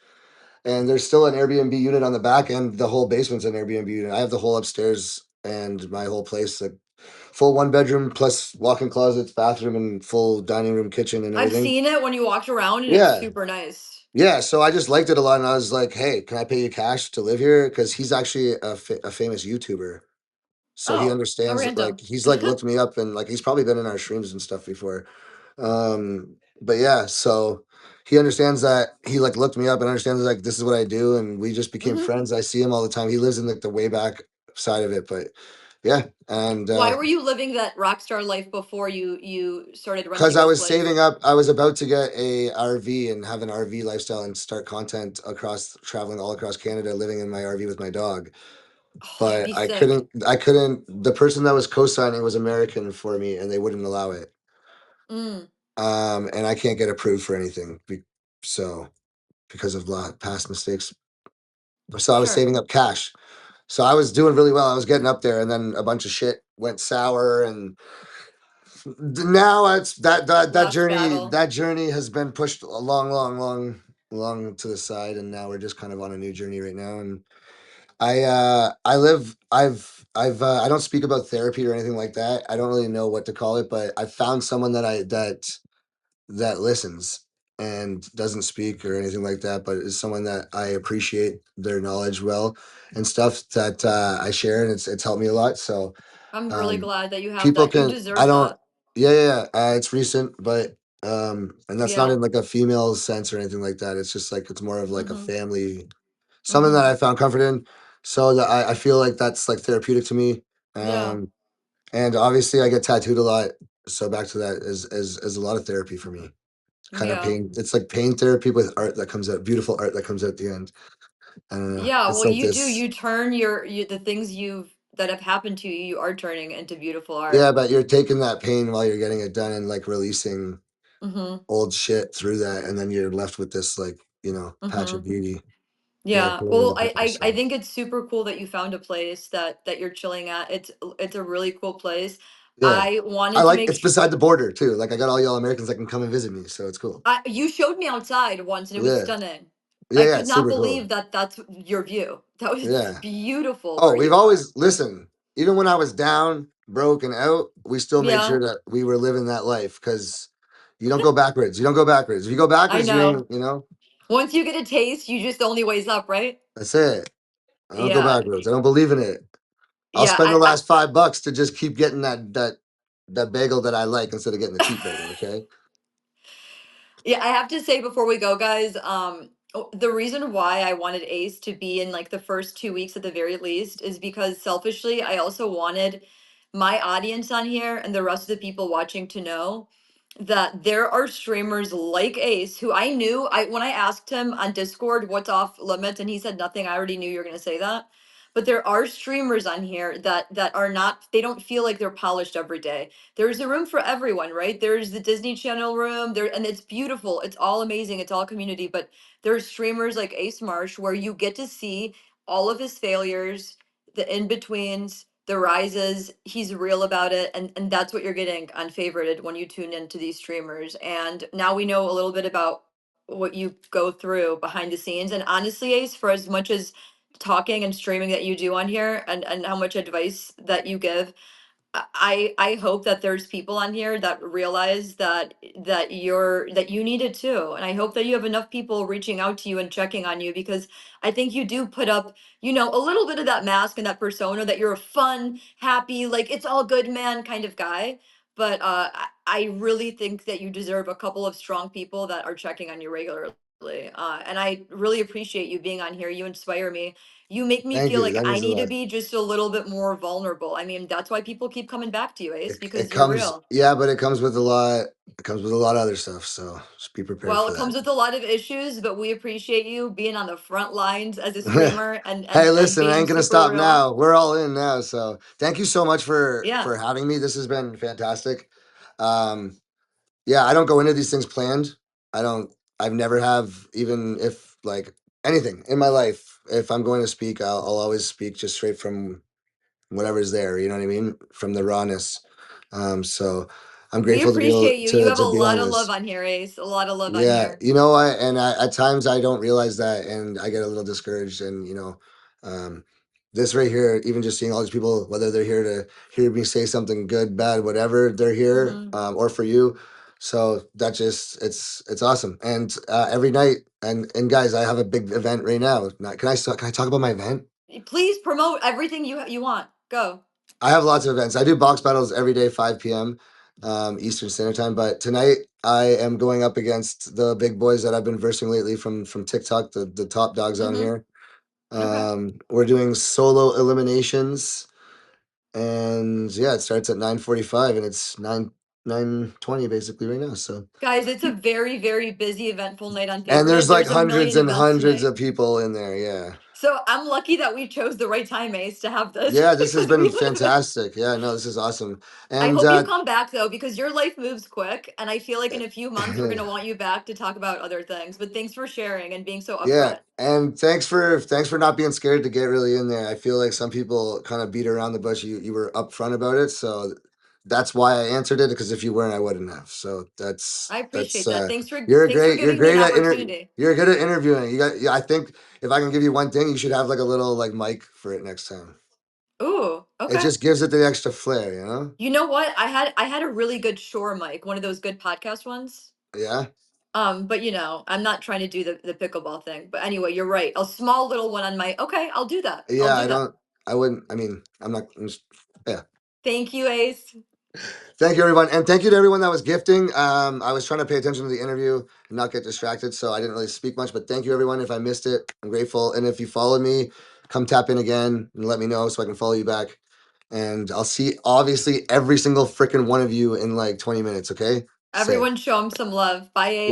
and there's still an Airbnb unit on the back, and the whole basement's an Airbnb unit. I have the whole upstairs and my whole place, like full one bedroom plus walk-in closets, bathroom, and full dining room, kitchen, and I've everything. seen it when you walked around and it's Yeah, super nice. yeah. So I just liked it a lot, and I was like, "Hey, can I pay you cash to live here?" Because he's actually a famous YouTuber. So he Oh, how understands it. Like random. he's like looked me up and like he's probably been in our streams and stuff before. But yeah, so he understands that he like looked me up and understands like this is what I do, and we just became Hmm. friends. I see him all the time. He lives in like the way back side of it, but yeah, and Why were you living that rock star life before you started because renting I this was place? saving up, I was about to get a RV and have an RV lifestyle and start content across traveling all across Canada, living in my RV with my dog. Oh, that'd But be sick. I couldn't. The person that was co-signing was American for me, and they wouldn't allow it. Mm. And I can't get approved for anything, so because of past mistakes. So I was Sure. saving up cash. So I was doing really well. I was getting up there, and then a bunch of shit went sour, and now it's that Left journey. battle. That journey has been pushed a long, long, long, long to the side, and now we're just kind of on a new journey right now. And I live. I don't speak about therapy or anything like that. I don't really know what to call it, but I found someone that listens and doesn't speak or anything like that, but is someone that I appreciate their knowledge well and stuff that I share, and it's helped me a lot. So I'm really um, glad that you have people that. You can. I deserve don't. that. Yeah, yeah. It's recent, but and that's not Yeah. in like a female sense or anything like that. It's just like it's more of like a Mhm. family, something that Mhm. I found comfort in. So that I feel like that's like therapeutic to me. Yeah. Um, and obviously, I get tattooed a lot. So back to that is a lot of therapy for me, kind of Yeah. pain. It's like pain therapy with art that comes out, beautiful art that comes out at the end. I don't know. Yeah, It's well, like you do. this. You turn the things that have happened to you, you are turning into beautiful Yeah, art. but you're taking that pain while you're getting it done and like releasing Mhm. old shit through that, and then you're left with this like patch of Mhm. beauty, like Yeah. going Well, into place. I So think it's super cool that you found a place that you're chilling at. It's a really cool place. yeah, I I wanted to like make it's beside the border too. Like I got all y'all Americans that can come and visit me, so it's cool. you showed me outside once and it was Yeah, stunning. yeah, I yeah, could it's not super cool. believe that that's your view. That was Yeah. beautiful Oh, where we've you are. always listen. Even when I was down, broke, and out, we still made Yeah, sure that we were living that life because you don't go backwards. You don't go backwards. If you go I backwards, you know. ain't. You know, Once you get a taste, you just only ways up, right? that's it. I don't go Yeah. backwards. I don't believe in it. I'll Yeah, spend the last $5 to just keep getting that bagel that I like instead of getting the cheap bagel. Okay. yeah, I have to say before we go, guys, the reason why I wanted Ace to be in like the first 2 weeks at the very least is because selfishly, I also wanted my audience on here and the rest of the people watching to know that there are streamers like Ace who I knew I when I asked him on Discord what's off limits and he said nothing, I already knew you were gonna say that. But there are streamers on here that are not they don't feel like they're polished every day. There's a room for everyone, right? There's the Disney Channel room there, and it's beautiful. It's all amazing. It's all community. But there's streamers like AceMarsh where you get to see all of his failures, the in betweens, the rises. He's real about it, and that's what you're getting on Favorited when you tune into these streamers. And now we know a little bit about what you go through behind the scenes. And honestly, Ace, for as much as talking and streaming that you do on here and how much advice that you give, I hope that there's people on here that realize that you need it too. And I hope that you have enough people reaching out to you and checking on you because I think you do put up, a little bit of that mask and that persona that you're a fun, happy, like it's all good man kind of guy. But I really think that you deserve a couple of strong people that are checking on you regularly. And I really appreciate you being on here. You inspire me. You make me Thank feel you. like That I means a need to lot. be just a little bit more vulnerable. I mean, that's why people keep coming back to you, Ace, It because you're comes, real. yeah, but it comes with a lot. It comes with a lot of other stuff. So just be prepared Well, for it comes with a lot of issues, but we appreciate you being on the front lines as a that. streamer and Hey, and listen, I being ain't gonna super stop real. now. We're all in now. So thank you so much Yeah. for having me. This has been fantastic. Um, yeah, I don't go into these things planned. I don't. I've never have, even if like anything in my life. If I'm going to speak, I'll always speak just straight from whatever's there. You know what I mean? From the rawness. So I'm We grateful to be able appreciate you. You have a to be on lot of love this. on here, Ace. A lot of love on Yeah, here. you know what? And at times I don't realize that, and I get a little discouraged. And um, this right here, even just seeing all these people, whether they're here to hear me say something good, bad, whatever, they're here, Hmm. or for you. So that just it's awesome. And every night, and guys, I have a big event right now. Can I talk about my event? Please promote everything you want. Go. I have lots of events. I do box battles every day, 5 p.m. Eastern Standard Time. But tonight I am going up against the big boys that I've been versing lately from TikTok, the top dogs on Hmm. here. Okay. We're doing solo eliminations, and yeah, it starts at 9:45, and it's 9:20 basically right now. So, Guys, it's a very, very busy, eventful night on and Favorite. there's like There's a hundreds million and events hundreds tonight. of people in there. Yeah. So I'm lucky that we chose the right time, Ace, to have this Yeah, this has because we been would have been. fantastic. Yeah, no, this is awesome. I And hope you come back though, because your life moves quick, and I feel like in a few months we're gonna yeah, want you back to talk about other things. But thanks for sharing and being so yeah, upfront. and thanks for not being scared to get really in there. I feel like some people kind of beat around the bush. You were upfront about it, so that's why I answered it. Because if you weren't, I wouldn't have. So that's I that's appreciate that. Thanks for you're thanks for great. You're giving me an great at opportunity. you're good at interviewing. You got. Yeah, I think if I can give you one thing, you should have like a little like mic for it next time. Ooh, It okay. just gives it the extra flair, you know? You know what? I had a really good Shure mic, one of those good podcast ones. Yeah. But I'm not trying to do the pickleball thing. But anyway, you're right. A small little one on my. Okay, I'll do that. I'll Yeah, do that. I wouldn't, I mean, I'm not, yeah. Thank you, Ace. Thank you, everyone. And thank you to everyone that was gifting. I was trying to pay attention to the interview and not get distracted, so I didn't really speak much. But thank you, everyone. If I missed it, I'm grateful. And if you followed me, come tap in again and let me know so I can follow you back. And I'll see, obviously, every single freaking one of you in like 20 minutes, okay? Sick. Everyone show him some love. Bye, Ace.